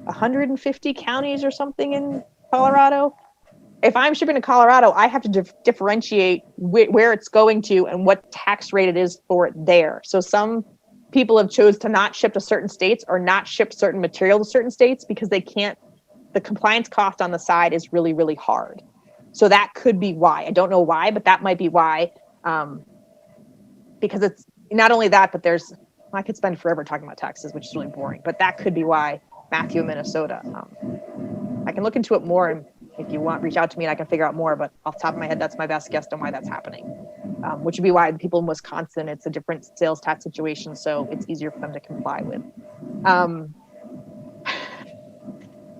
B: 150 counties or something in Colorado. If I'm shipping to Colorado, I have to differentiate where it's going to and what tax rate it is for it there. So some people have chose to not ship to certain states or not ship certain material to certain states because they can't, the compliance cost on the side is really, really hard. So that could be why. I don't know why, but that might be why. Because it's not only that, but I could spend forever talking about taxes, which is really boring, but that could be why Matthew in Minnesota. I can look into it more, and if you want, reach out to me and I can figure out more, but off the top of my head, that's my best guess on why that's happening. Which would be why the people in Wisconsin, it's a different sales tax situation, so it's easier for them to comply with.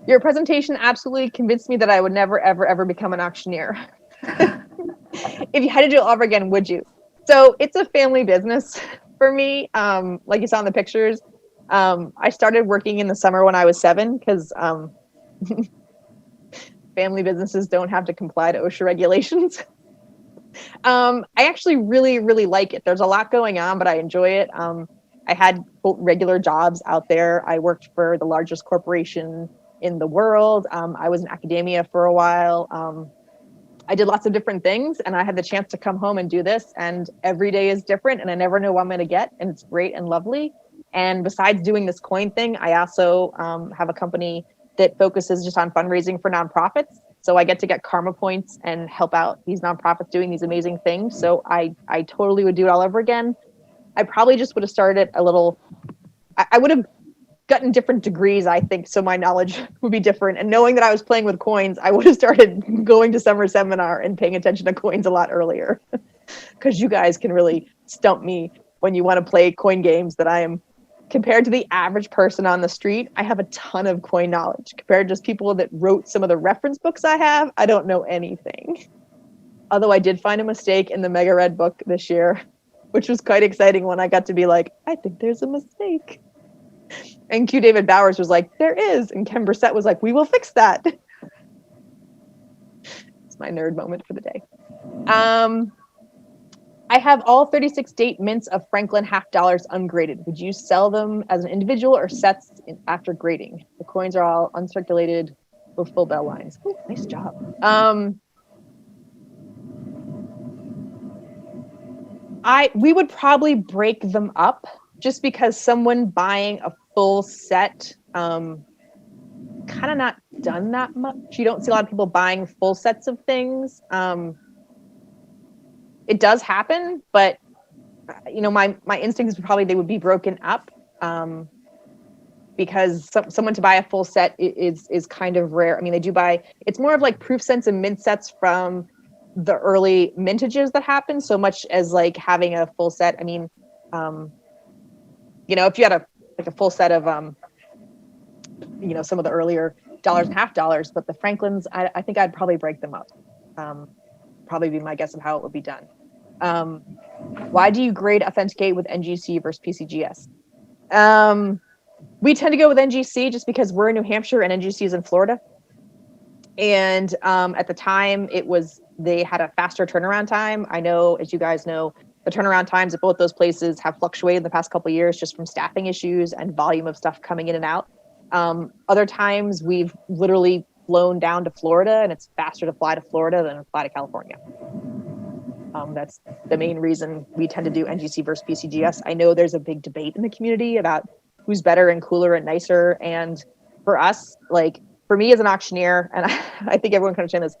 B: Your presentation absolutely convinced me that I would never, ever, ever become an auctioneer. If you had to do it all over again, would you? So it's a family business for me. Like you saw in the pictures, I started working in the summer when I was 7 because family businesses don't have to comply to OSHA regulations. I actually really, really like it. There's a lot going on, but I enjoy it. I had quote, regular jobs out there. I worked for the largest corporation in the world. I was in academia for a while. I did lots of different things, and I had the chance to come home and do this, and every day is different, and I never know what I'm going to get, and it's great and lovely. And besides doing this coin thing, I also have a company that focuses just on fundraising for nonprofits. So I get to get karma points and help out these nonprofits doing these amazing things. So I totally would do it all over again. I probably just would have started a little, I would have gotten different degrees, I think, so my knowledge would be different. And knowing that I was playing with coins, I would have started going to summer seminar and paying attention to coins a lot earlier. Because you guys can really stump me when you want to play coin games that I am, compared to the average person on the street, I have a ton of coin knowledge. Compared to just people that wrote some of the reference books I have, I don't know anything. Although I did find a mistake in the Mega Red book this year, which was quite exciting when I got to be like, I think there's a mistake. And Q David Byers was like, there is. And Ken Brissett was like, we will fix that. It's my nerd moment for the day. I have all 36 date mints of Franklin half dollars ungraded. Would you sell them as an individual or sets after grading? The coins are all uncirculated with full bell lines. Ooh, nice job. We would probably break them up just because someone buying a full set, kind of not done that much. You don't see a lot of people buying full sets of things. It does happen, but my instincts would probably they would be broken up because someone to buy a full set is kind of rare. I mean, they do buy. It's more of like proof sets and mint sets from the early mintages that happen, so much as like having a full set. I mean, if you had a full set of some of the earlier dollars and half dollars, but the Franklins, I think I'd probably break them up. Probably be my guess of how it would be done. Why do you grade authenticate with NGC versus PCGS? We tend to go with NGC just because we're in New Hampshire and NGC is in Florida. And at the time, they had a faster turnaround time. I know, as you guys know, the turnaround times at both those places have fluctuated in the past couple of years just from staffing issues and volume of stuff coming in and out. Other times, we've literally flown down to Florida, and it's faster to fly to Florida than fly to California. That's the main reason we tend to do NGC versus PCGS. I know there's a big debate in the community about who's better and cooler and nicer. And for us, like for me as an auctioneer, and I think everyone can understand this,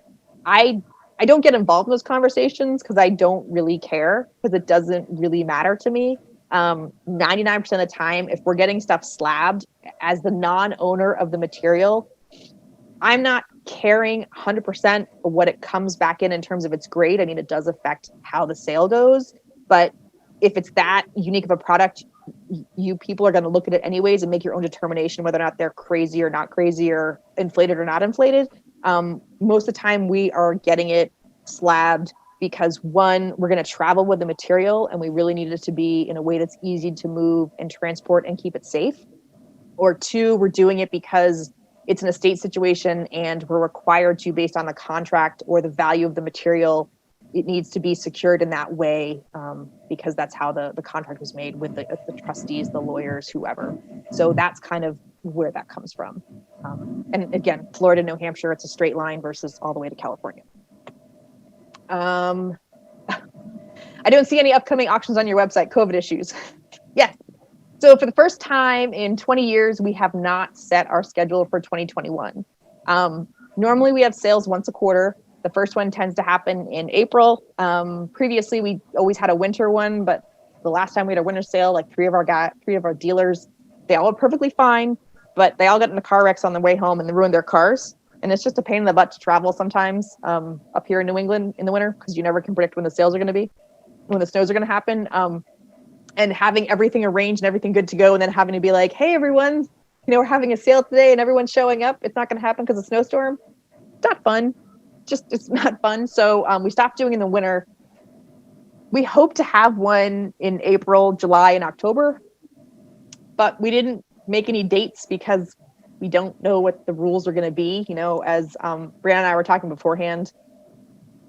B: I don't get involved in those conversations because I don't really care, because it doesn't really matter to me. 99% of the time, if we're getting stuff slabbed, as the non-owner of the material, I'm not caring 100% of what it comes back in terms of its grade. I mean, it does affect how the sale goes, but if it's that unique of a product, you people are going to look at it anyways and make your own determination whether or not they're crazy or not crazy, or inflated or not inflated. Most of the time we are getting it slabbed because, one, we're going to travel with the material and we really need it to be in a way that's easy to move and transport and keep it safe. Or two, we're doing it because it's an estate situation and we're required to, based on the contract or the value of the material, it needs to be secured in that way, because that's how the contract was made with the trustees, the lawyers, whoever. So that's kind of where that comes from. And again, Florida, New Hampshire, it's a straight line versus all the way to California. I don't see any upcoming auctions on your website. COVID issues. Yes. So for the first time in 20 years, we have not set our schedule for 2021. Normally we have sales once a quarter. The first one tends to happen in April. Previously, we always had a winter one, but the last time we had a winter sale, like three of our dealers, they all were perfectly fine, but they all got into car wrecks on the way home and they ruined their cars. And it's just a pain in the butt to travel sometimes up here in New England in the winter, because you never can predict when the sales are going to be, when the snows are going to happen. And having everything arranged and everything good to go, and then having to be like, hey, everyone, we're having a sale today and everyone's showing up. It's not going to happen because of snowstorm. It's not fun. It's not fun. So we stopped doing in the winter. We hope to have one in April, July, and October, but we didn't make any dates because we don't know what the rules are going to be. As Brianna and I were talking beforehand,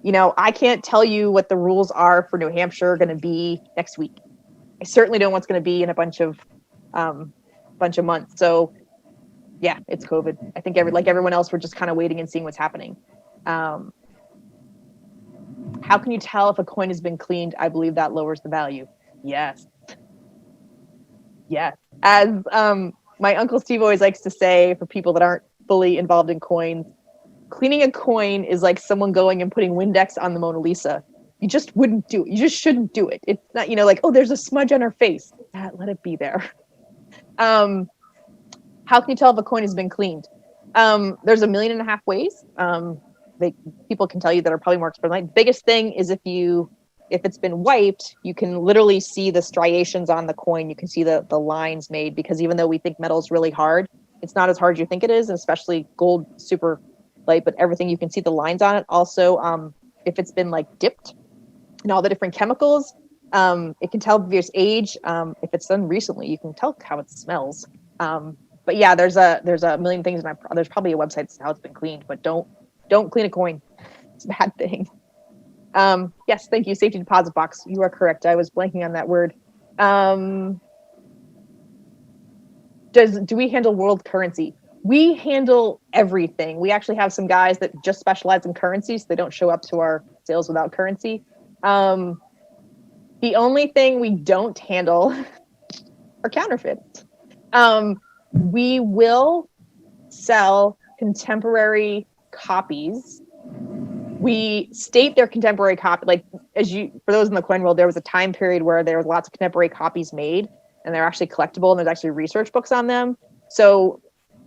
B: I can't tell you what the rules are for New Hampshire going to be next week. I certainly don't know what's going to be in a bunch of months. So yeah, it's COVID. I think like everyone else, we're just kind of waiting and seeing what's happening. How can you tell if a coin has been cleaned? I believe that lowers the value. Yes. As my Uncle Steve always likes to say, for people that aren't fully involved in coins, cleaning a coin is like someone going and putting Windex on the Mona Lisa. You just wouldn't do it. You just shouldn't do it. It's not, like, oh, there's a smudge on her face. Let it be there. How can you tell if a coin has been cleaned? There's 1.5 million ways. People can tell you that are probably more expensive. The biggest thing is if it's been wiped, you can literally see the striations on the coin. You can see the lines made, because even though we think metal is really hard, it's not as hard as you think it is, especially gold, super light, but everything, you can see the lines on it. Also, if it's been like dipped in all the different chemicals, it can tell its age. If it's done recently, you can tell how it smells. But yeah, there's a million things, and there's probably a website that's how it's been cleaned, but don't clean a coin. It's a bad thing. Yes, thank you. Safety deposit box. You are correct. I was blanking on that word. Do we handle world currency? We handle everything. We actually have some guys that just specialize in currency, so they don't show up to our sales without currency. The only thing we don't handle are counterfeits. We will sell contemporary copies. We state their contemporary copy, like for those in the coin world, there was a time period where there was lots of contemporary copies made, and they're actually collectible, and there's actually research books on them. So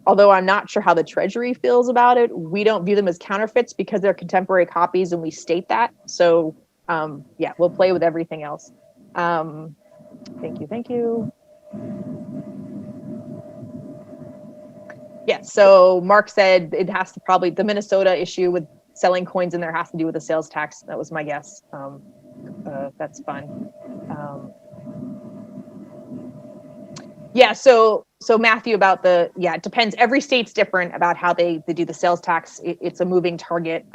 B: although I'm not sure how the Treasury feels about it, we don't view them as counterfeits because they're contemporary copies, and we state that. So yeah, we'll play with everything else. Thank you. Yeah, so Mark said it has to probably, the Minnesota issue with selling coins in there has to do with the sales tax. That was my guess. That's fun. Yeah, so Matthew, about it depends. Every state's different about how they do the sales tax. It's a moving target.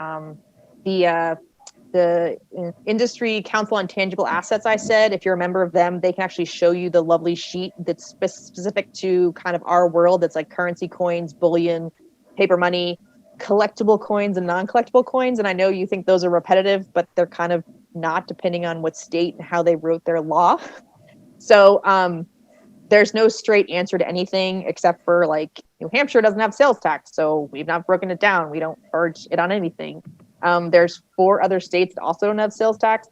B: The Industry Council on Tangible Assets, I said, if you're a member of them, they can actually show you the lovely sheet that's specific to kind of our world. That's like currency, coins, bullion, paper money, collectible coins, and non-collectible coins. And I know you think those are repetitive, but they're kind of not, depending on what state and how they wrote their law. So there's no straight answer to anything, except for like New Hampshire doesn't have sales tax, so we've not broken it down. We don't charge it on anything. There's 4 other states that also don't have sales tax.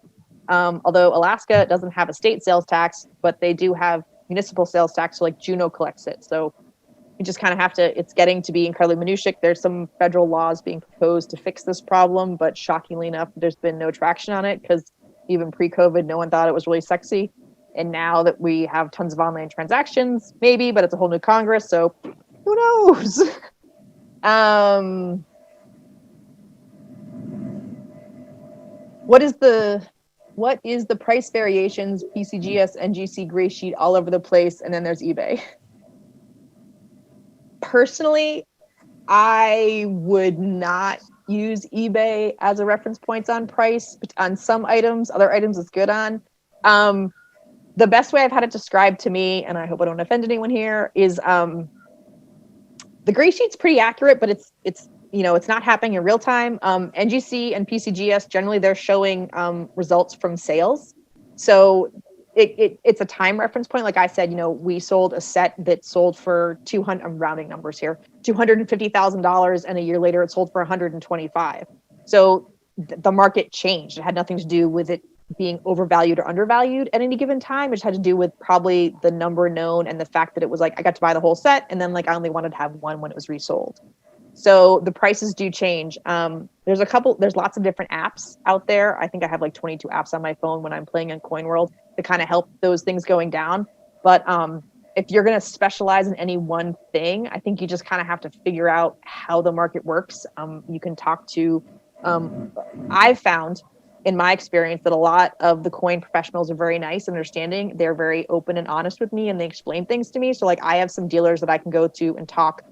B: Although Alaska doesn't have a state sales tax, but they do have municipal sales tax. So like Juneau collects it. So you just kind of have to, it's getting to be incredibly minutiae. There's some federal laws being proposed to fix this problem, but shockingly enough, there's been no traction on it because even pre-COVID, no one thought it was really sexy. And now that we have tons of online transactions, maybe, but it's a whole new Congress. So who knows? What is the price variations, PCGS, NGC, gray sheet all over the place, and then there's eBay? Personally, I would not use eBay as a reference point on price, but on some items. Other items it's good on. The best way I've had it described to me, and I hope I don't offend anyone here, is the gray sheet's pretty accurate, but it's not happening in real time. NGC and PCGS, generally they're showing results from sales. So it's a time reference point. Like I said, we sold a set that sold for I'm rounding numbers here, $250,000, and a year later it sold for $125,000. So the market changed. It had nothing to do with it being overvalued or undervalued at any given time. It just had to do with probably the number known and the fact that it was like I got to buy the whole set, and then like I only wanted to have one when it was resold. So the prices do change. There's lots of different apps out there. I think I have like 22 apps on my phone when I'm playing on Coin World to kind of help those things going down. But if you're going to specialize in any one thing, I think you just kind of have to figure out how the market works. You can talk to, I've found in my experience that a lot of the coin professionals are very nice and understanding. They're very open and honest with me, and they explain things to me. So like I have some dealers that I can go to and talk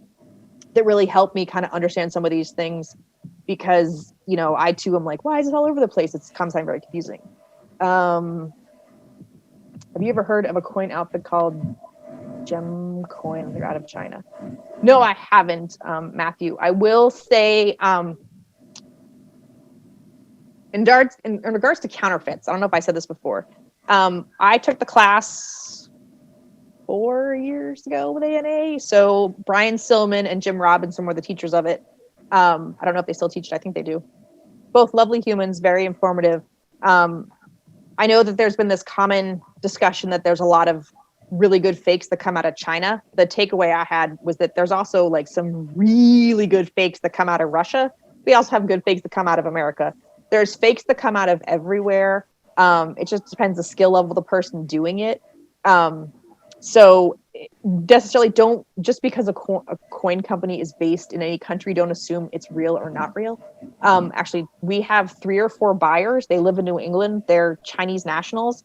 B: that really help me kind of understand some of these things, because I too am like, why is it all over the place? It's sometimes very confusing. Have you ever heard of a coin outfit called Gem Coin? They're out of China. No, I haven't, Matthew. I will say, in regards to counterfeits, I don't know if I said this before. I took the class 4 years ago with ANA. So Brian Silman and Jim Robinson were the teachers of it. I don't know if they still teach it. I think they do. Both lovely humans, very informative. I know that there's been this common discussion that there's a lot of really good fakes that come out of China. The takeaway I had was that there's also like some really good fakes that come out of Russia. We also have good fakes that come out of America. There's fakes that come out of everywhere. It just depends the skill level of the person doing it. So necessarily don't, just because a coin company is based in any country, don't assume it's real or not real. Actually, we have 3 or 4 buyers. They live in New England. They're Chinese nationals.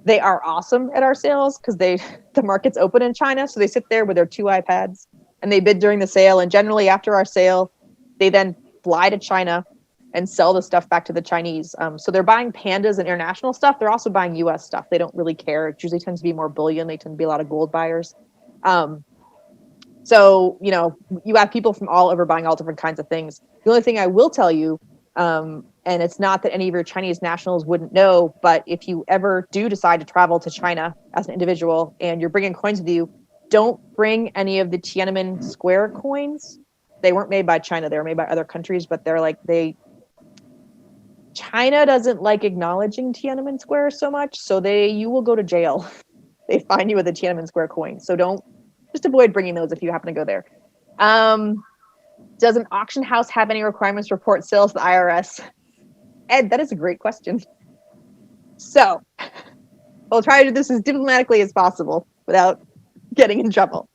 B: They are awesome at our sales because the market's open in China. So they sit there with their 2 iPads and they bid during the sale. And generally after our sale, they then fly to China and sell the stuff back to the Chinese. So they're buying pandas and international stuff. They're also buying US stuff. They don't really care. It usually tends to be more bullion. They tend to be a lot of gold buyers. So, you have people from all over buying all different kinds of things. The only thing I will tell you, and it's not that any of your Chinese nationals wouldn't know, but if you ever do decide to travel to China as an individual and you're bringing coins with you, don't bring any of the Tiananmen Square coins. They weren't made by China. They were made by other countries, but China doesn't like acknowledging Tiananmen Square so much, so you will go to jail. They find you with a Tiananmen Square coin. So just avoid bringing those if you happen to go there. Does an auction house have any requirements to report sales to the IRS? Ed, that is a great question. So we'll try to do this as diplomatically as possible without getting in trouble.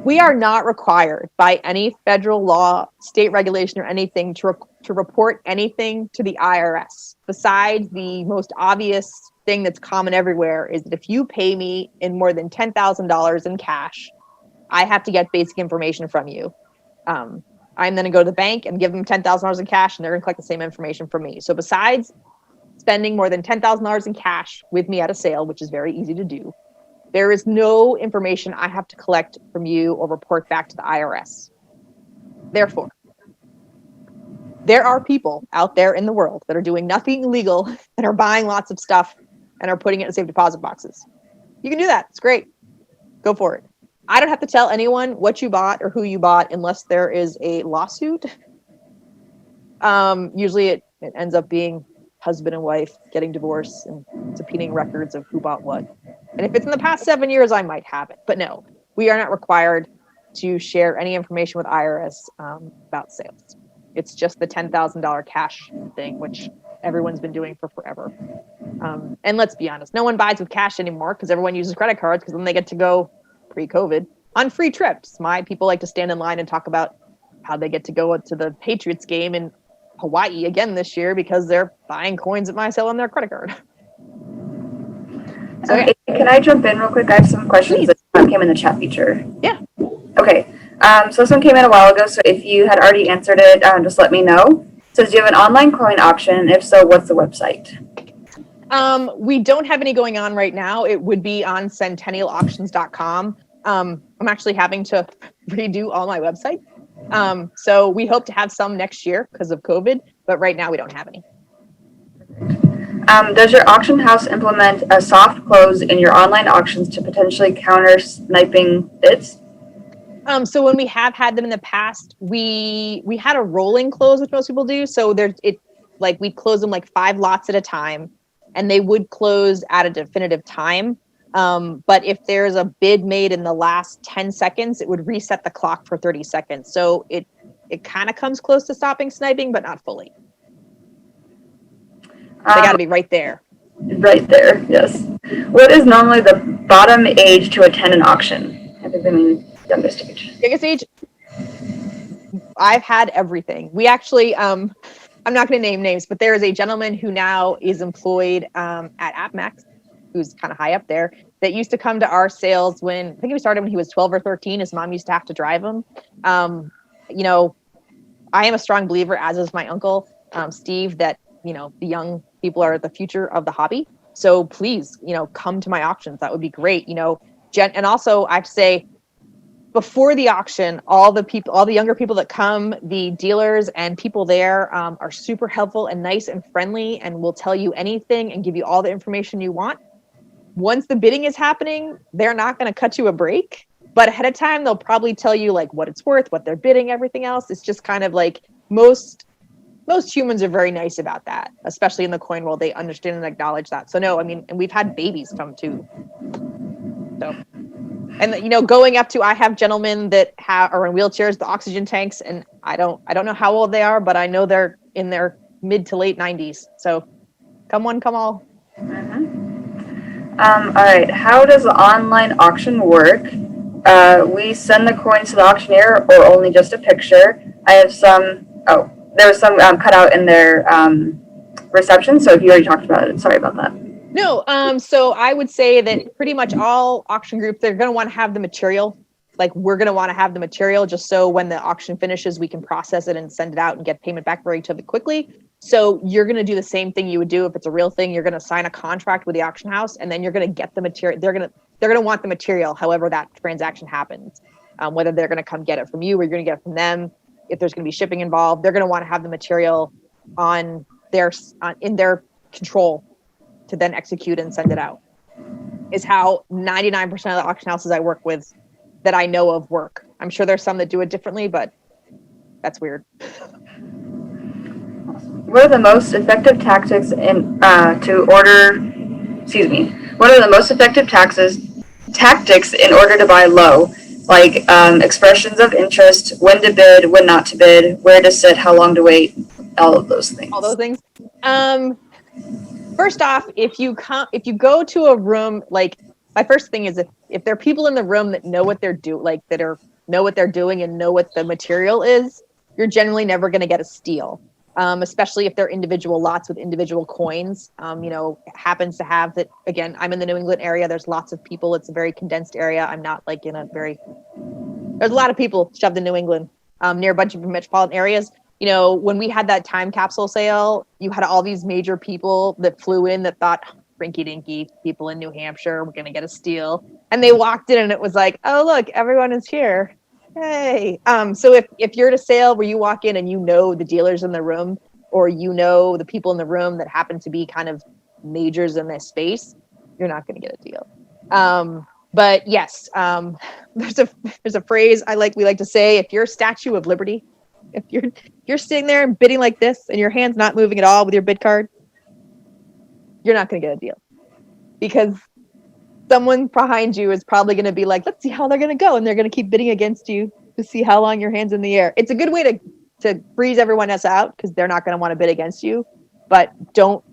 B: We are not required by any federal law, state regulation, or anything to report anything to the IRS. Besides the most obvious thing that's common everywhere is that if you pay me in more than $10,000 in cash, I have to get basic information from you. I'm then going to go to the bank and give them $10,000 in cash, and they're going to collect the same information from me. So besides spending more than $10,000 in cash with me at a sale, which is very easy to do, there is no information I have to collect from you or report back to the IRS. Therefore, there are people out there in the world that are doing nothing illegal and are buying lots of stuff and are putting it in safe deposit boxes. You can do that. It's great. Go for it. I don't have to tell anyone what you bought or who you bought unless there is a lawsuit. Usually it ends up being husband and wife getting divorced and subpoenaing records of who bought what. And if it's in the past 7 years, I might have it. But no, we are not required to share any information with IRS about sales. It's just the $10,000 cash thing, which everyone's been doing for forever. And let's be honest, no one buys with cash anymore because everyone uses credit cards because then they get to go pre-COVID on free trips. My people like to stand in line and talk about how they get to go to the Patriots game in Hawaii again this year because they're buying coins at my sale on their credit card.
A: So, yeah. Can I jump in real quick? I have some questions that came in the chat feature.
B: Yeah.
A: Okay. So this one came in a while ago. So if you had already answered it, just let me know. It says, do you have an online coin auction? If so, what's the website?
B: We don't have any going on right now. It would be on centennialauctions.com. I'm actually having to redo all my websites. So we hope to have some next year because of COVID, but right now we don't have any.
A: Does your auction house implement a soft close in your online auctions to potentially counter sniping bids?
B: So when we have had them in the past, we had a rolling close, which most people do. So we close them like 5 lots at a time, and they would close at a definitive time. But if there's a bid made in the last 10 seconds, it would reset the clock for 30 seconds. So it kind of comes close to stopping sniping, but not fully. They got to be right there.
A: Right there, yes. What is normally the bottom age to attend an auction? I think they mean youngest age.
B: Youngest age? I've had everything. We actually, I'm not going to name names, but there is a gentleman who now is employed at AppMax, who's kind of high up there, that used to come to our sales when, I think he started when he was 12 or 13. His mom used to have to drive him. I am a strong believer, as is my uncle, Steve, that, the young people are the future of the hobby. So please, come to my auctions. That would be great. And also I have to say, before the auction, all the younger people that come, the dealers and people there are super helpful and nice and friendly and will tell you anything and give you all the information you want. Once the bidding is happening, they're not going to cut you a break, but ahead of time, they'll probably tell you like what it's worth, what they're bidding, everything else. It's just kind of like most humans are very nice about that, especially in the coin world. They understand and acknowledge that. So no, and we've had babies come too. So, and going up to, I have gentlemen that are in wheelchairs, the oxygen tanks, and I don't know how old they are, but I know they're in their mid to late 90s. So come one, come all.
A: Mm-hmm. All right. How does the online auction work? We send the coins to the auctioneer or only just a picture. I have some, there was some cut out in their reception. So if you already talked about it, sorry about that.
B: No, so I would say that pretty much all auction groups, they're going to want to have the material. Like we're going to want to have the material just so when the auction finishes, we can process it and send it out and get payment back very quickly. So you're going to do the same thing you would do if it's a real thing. You're going to sign a contract with the auction house, and then you're going to get the material. They're going to want the material, however that transaction happens, whether they're going to come get it from you or you're going to get it from them. If there's going to be shipping involved, they're going to want to have the material in their control to then execute and send it out. Is how 99% of the auction houses I work with that I know of work. I'm sure there's some that do it differently, but that's weird.
A: What are the most effective tactics What are the most effective tactics in order to buy low? Like expressions of interest, when to bid, when not to bid, where to sit, how long to wait, all of those things.
B: All those things. First off, if you go to a room, like my first thing is if there are people in the room that know what they're doing, like that are know what they're doing and know what the material is, you're generally never going to get a steal. Especially if they're individual lots with individual coins. Happens to have that, again, I'm in the New England area. There's lots of people. It's a very condensed area. I'm not like in a very, there's a lot of people shoved in New England, near a bunch of metropolitan areas. When we had that time capsule sale, you had all these major people that flew in that thought, rinky dinky people in New Hampshire, we're going to get a steal. And they walked in and it was like, oh, look, everyone is here. Hey. So if you're at a sale where you walk in and the dealers in the room, or the people in the room that happen to be kind of majors in this space, you're not going to get a deal. But yes, there's a phrase we like to say: if you're a Statue of Liberty, if you're sitting there and bidding like this and your hand's not moving at all with your bid card, you're not going to get a deal, because someone behind you is probably going to be like, let's see how they're going to go. And they're going to keep bidding against you to see how long your hand's in the air. It's a good way to freeze everyone else out, because they're not going to want to bid against you. But don't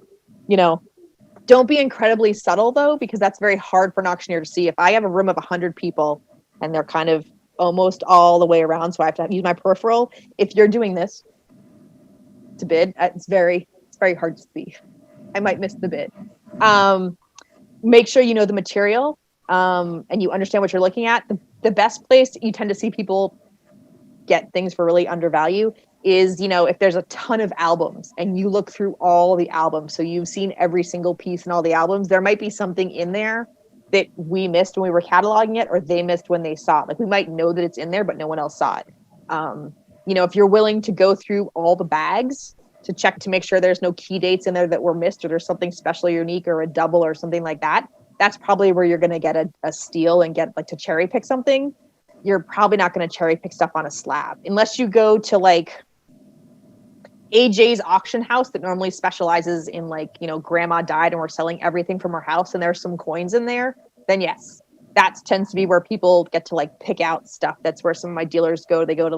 B: be incredibly subtle, though, because that's very hard for an auctioneer to see. If I have a room of 100 people and they're kind of almost all the way around, so I have to use my peripheral. If you're doing this to bid, it's very hard to see. I might miss the bid. Make sure you know the material, and you understand what you're looking at. The best place you tend to see people get things for really undervalue is, if there's a ton of albums and you look through all the albums, so you've seen every single piece in all the albums, there might be something in there that we missed when we were cataloging it, or they missed when they saw it. Like, we might know that it's in there, but no one else saw it. If you're willing to go through all the bags to check to make sure there's no key dates in there that were missed, or there's something special, unique, or a double or something like that, that's probably where you're going to get a steal and get to cherry pick something. You're probably not going to cherry pick stuff on a slab unless you go to AJ's auction house that normally specializes in grandma died and we're selling everything from her house and there's some coins in there. Then yes, that tends to be where people get to pick out stuff. That's where some of my dealers go. They go to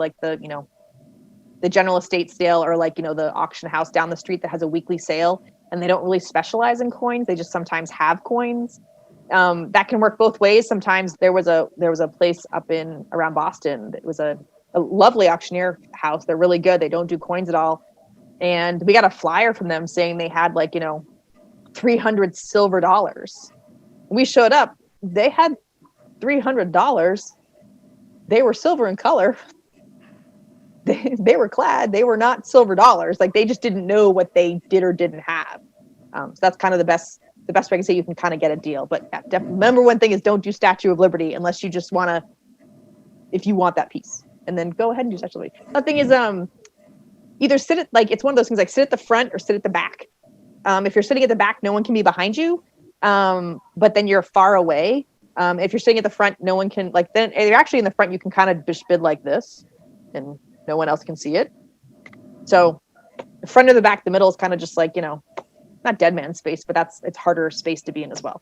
B: the general estate sale, or the auction house down the street that has a weekly sale, and they don't really specialize in coins. They just sometimes have coins. That can work both ways. Sometimes there was a place up around Boston that was a lovely auctioneer house. They're really good. They don't do coins at all. And we got a flyer from them saying they had 300 silver dollars. We showed up. They had $300. They were silver in color. They were clad. They were not silver dollars. They just didn't know what they did or didn't have. So that's kind of the best way I can say you can kind of get a deal. But yeah, remember, one thing is, don't do Statue of Liberty unless you just want to, if you want that piece, and then go ahead and do Statue of Liberty. The thing is, either sit at, it's one of those things, sit at the front or sit at the back. If you're sitting at the back, no one can be behind you. But then you're far away. If you're sitting at the front, no one can, then if you're actually in the front, you can kind of bid like this, and no one else can see it. So the front or the back, the middle is kind of just not dead man space, but it's harder space to be in as well.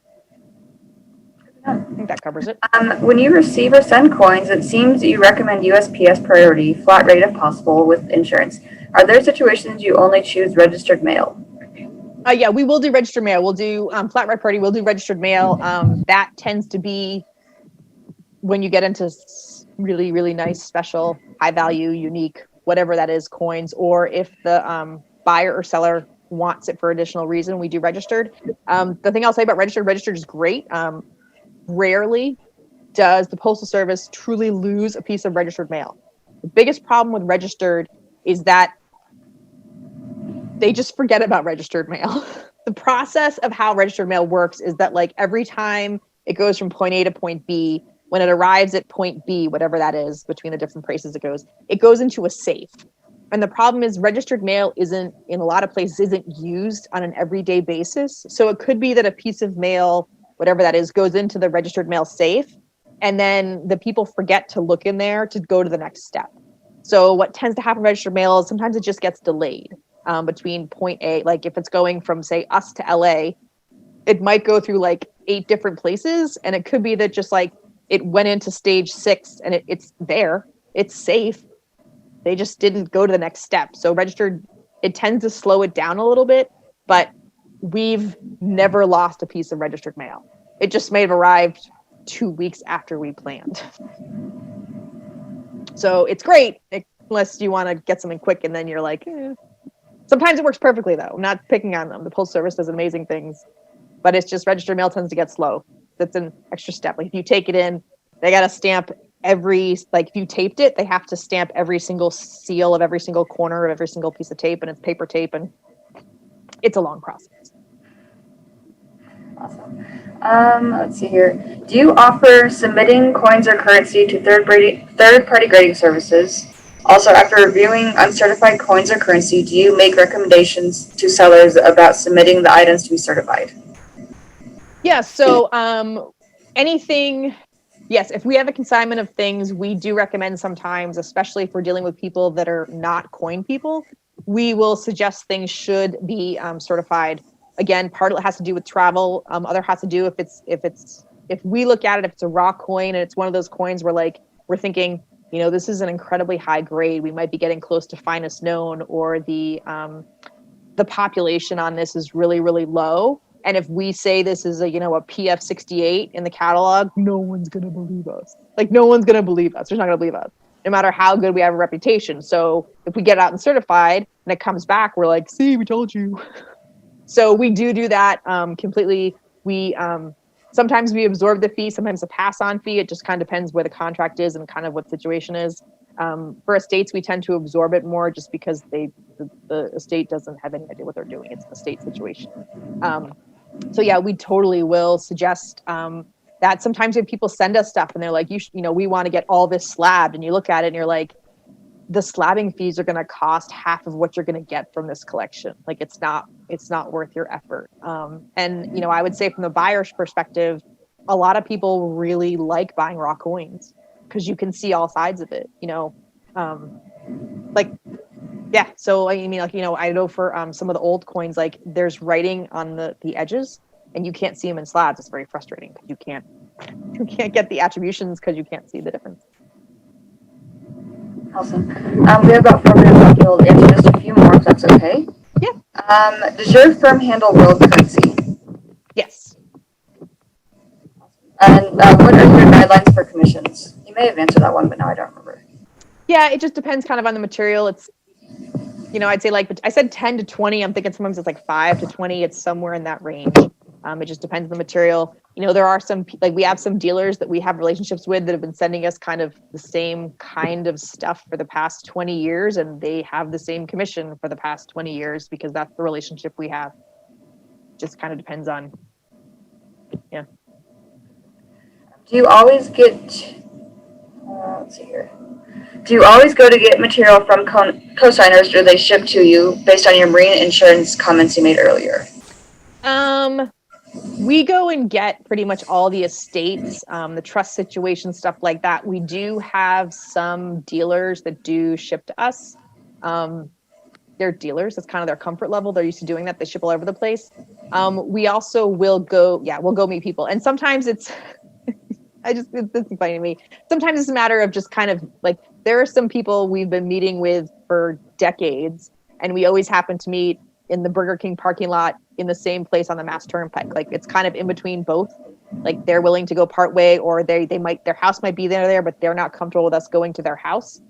B: I think that covers it.
A: When you receive or send coins, it seems that you recommend USPS priority, flat rate if possible, with insurance. Are there situations you only choose registered mail?
B: Yeah, we will do registered mail. We'll do flat rate priority. We'll do registered mail. That tends to be when you get into really, really nice, special, high value, unique, whatever that is, coins, or if the buyer or seller wants it for additional reason, we do registered. The thing I'll say about registered is great. Rarely does the Postal Service truly lose a piece of registered mail. The biggest problem with registered is that they just forget about registered mail. The process of how registered mail works is that every time it goes from point A to point B, when it arrives at point B, whatever that is, between the different places it goes into a safe. And the problem is registered mail in a lot of places, isn't used on an everyday basis. So it could be that a piece of mail, whatever that is, goes into the registered mail safe, and then the people forget to look in there to go to the next step. So what tends to happen in registered mail is sometimes it just gets delayed between point A. If it's going from, say, us to LA, it might go through 8 different places, and it could be that just it went into stage 6 and it's there, it's safe. They just didn't go to the next step. So registered, it tends to slow it down a little bit, but we've never lost a piece of registered mail. It just may have arrived 2 weeks after we planned. So it's great unless you want to get something quick, and then you're like, eh. Sometimes it works perfectly though. I'm not picking on them. The Postal Service does amazing things, but it's just registered mail tends to get slow. That's an extra step. Like if you take it in, they got to stamp if you taped it, they have to stamp every single seal of every single corner of every single piece of tape, and it's paper tape, and it's a long process.
A: Awesome. Let's see here. Do you offer submitting coins or currency to third-party grading services? Also, after reviewing uncertified coins or currency, do you make recommendations to sellers about submitting the items to be certified?
B: Yeah, so anything, yes, if we have a consignment of things, we do recommend sometimes, especially if we're dealing with people that are not coin people, we will suggest things should be certified. Again, part of it has to do with travel. Other has to do if we look at it, if it's a raw coin and it's one of those coins where we're thinking, this is an incredibly high grade, we might be getting close to finest known, or the population on this is really, really low. And if we say this is a PF 68 in the catalog, no one's going to believe us. No one's going to believe us. They're not going to believe us, no matter how good we have a reputation. So if we get out and certified and it comes back, we're like, see, we told you. So we do that completely. Sometimes we absorb the fee, sometimes a pass-on fee. It just kind of depends where the contract is and kind of what the situation is. For estates, we tend to absorb it more just because the estate doesn't have any idea what they're doing. It's an estate situation. So yeah, we totally will suggest that. Sometimes when people send us stuff and they're like, we want to get all this slabbed, and you look at it and you're like, the slabbing fees are going to cost half of what you're going to get from this collection. It's not worth your effort. And I would say from the buyer's perspective, a lot of people really like buying raw coins because you can see all sides of it. Yeah. So I know for some of the old coins, there's writing on the edges, and you can't see them in slabs. It's very frustrating because you can't get the attributions because you can't see the difference.
A: Awesome. We have about 4 minutes left. We'll answer just a few more if that's okay.
B: Yeah.
A: Does your firm handle world currency?
B: Yes.
A: And what are your guidelines for commissions? You may have answered that one, but now I don't remember.
B: Yeah, it just depends kind of on the material. It's, I'd say I said 10 to 20. I'm thinking sometimes it's 5 to 20. It's somewhere in that range. It just depends on the material. There are some, we have some dealers that we have relationships with that have been sending us kind of the same kind of stuff for the past 20 years, and they have the same commission for the past 20 years because that's the relationship we have. Just kind of depends on, yeah.
A: Do you always get, let's see here. Do you always go to get material from co-signers, or do they ship to you based on your marine insurance comments you made earlier?
B: We go and get pretty much all the estates, the trust situation, stuff like that. We do have some dealers that do ship to us. They're dealers. That's kind of their comfort level. They're used to doing that. They ship all over the place. We also will go meet people. And sometimes it's funny to me. Sometimes it's a matter of just kind of there are some people we've been meeting with for decades, and we always happen to meet in the Burger King parking lot in the same place on the Mass Turnpike. It's kind of in between both. They're willing to go part way, or their house might be there, but they're not comfortable with us going to their house.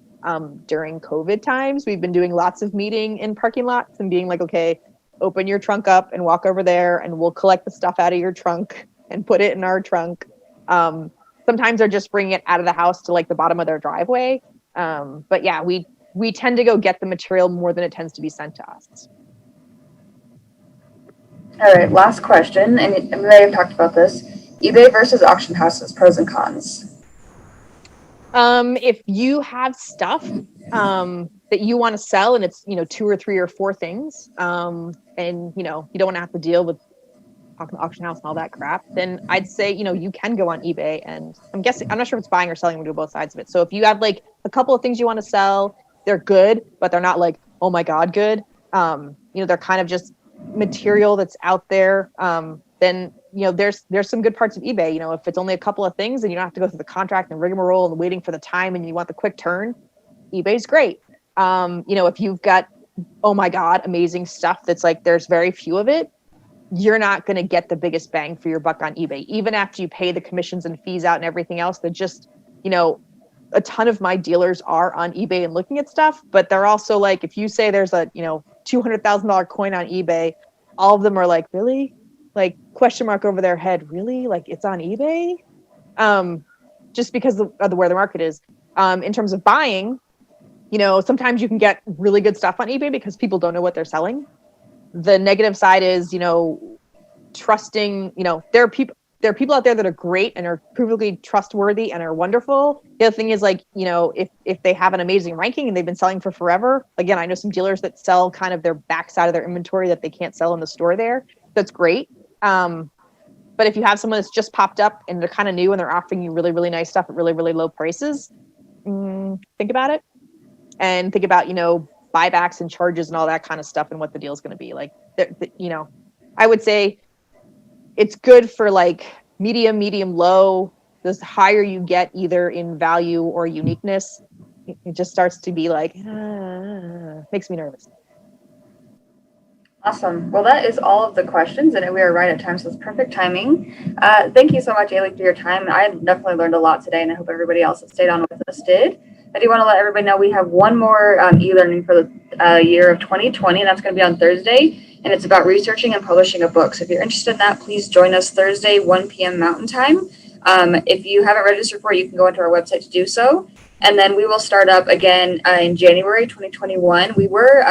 B: During COVID times, we've been doing lots of meeting in parking lots and being like, okay, open your trunk up and walk over there, and we'll collect the stuff out of your trunk and put it in our trunk. Sometimes they're just bringing it out of the house to the bottom of their driveway. But yeah, we tend to go get the material more than it tends to be sent to us.
A: All right, last question, and we may have talked about this. eBay versus auction houses, pros and cons.
B: If you have stuff that you want to sell, and it's 2 or 3 or 4 things, and you don't want to have to deal with auction house and all that crap, then I'd say you can go on eBay. And I'm not sure if it's buying or selling. We do both sides of it. So if you have a couple of things you want to sell, they're good, but they're not oh my god good. They're kind of just material that's out there. Then there's some good parts of eBay. If it's only a couple of things and you don't have to go through the contract and rigmarole and waiting for the time, and you want the quick turn, eBay's great. If you've got, oh my god, amazing stuff that's there's very few of it, you're not going to get the biggest bang for your buck on eBay. Even after you pay the commissions and fees out and everything else, that just, a ton of my dealers are on eBay and looking at stuff, but they're also like, if you say there's a, $200,000 coin on eBay, all of them are like, really? Like, question mark over their head, really? Like, it's on eBay? Just because of where the market is. In terms of buying, sometimes you can get really good stuff on eBay because people don't know what they're selling. The negative side is, trusting, there are people out there that are great and are provably trustworthy and are wonderful. The other thing is, like, if they have an amazing ranking and they've been selling for forever, again, I know some dealers that sell kind of their backside of their inventory that they can't sell in the store there. That's great. But if you have someone that's just popped up and they're kind of new and they're offering you really, really nice stuff at really, really low prices, think about it. And think about, buybacks and charges and all that kind of stuff and what the deal is going to be. Like, I would say it's good for like medium, low. The higher you get either in value or uniqueness, it just starts to be like, makes me nervous.
A: Awesome. Well, that is all of the questions, and we are right at time, so it's perfect timing. Thank you so much, Ailie, for your time. I definitely learned a lot today, and I hope everybody else that stayed on with us did. I do want to let everybody know we have one more e-learning for the year of 2020, and that's going to be on Thursday, and it's about researching and publishing a book. So if you're interested in that, please join us Thursday, 1 p.m. Mountain Time. If you haven't registered for it, you can go onto our website to do so. And then we will start up again in January 2021. We were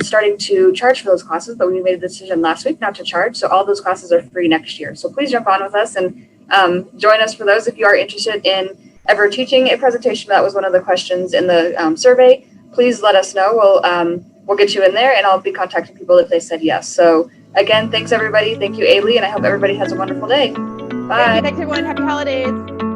A: starting to charge for those classes, but we made a decision last week not to charge. So all those classes are free next year. So please jump on with us and join us for those. If you are interested in ever teaching a presentation, that was one of the questions in the survey, please let us know. We'll get you in there, and I'll be contacting people if they said yes. So again, thanks everybody. Thank you, Ailie, and I hope everybody has a wonderful day. Bye.
B: Thanks everyone. Happy holidays.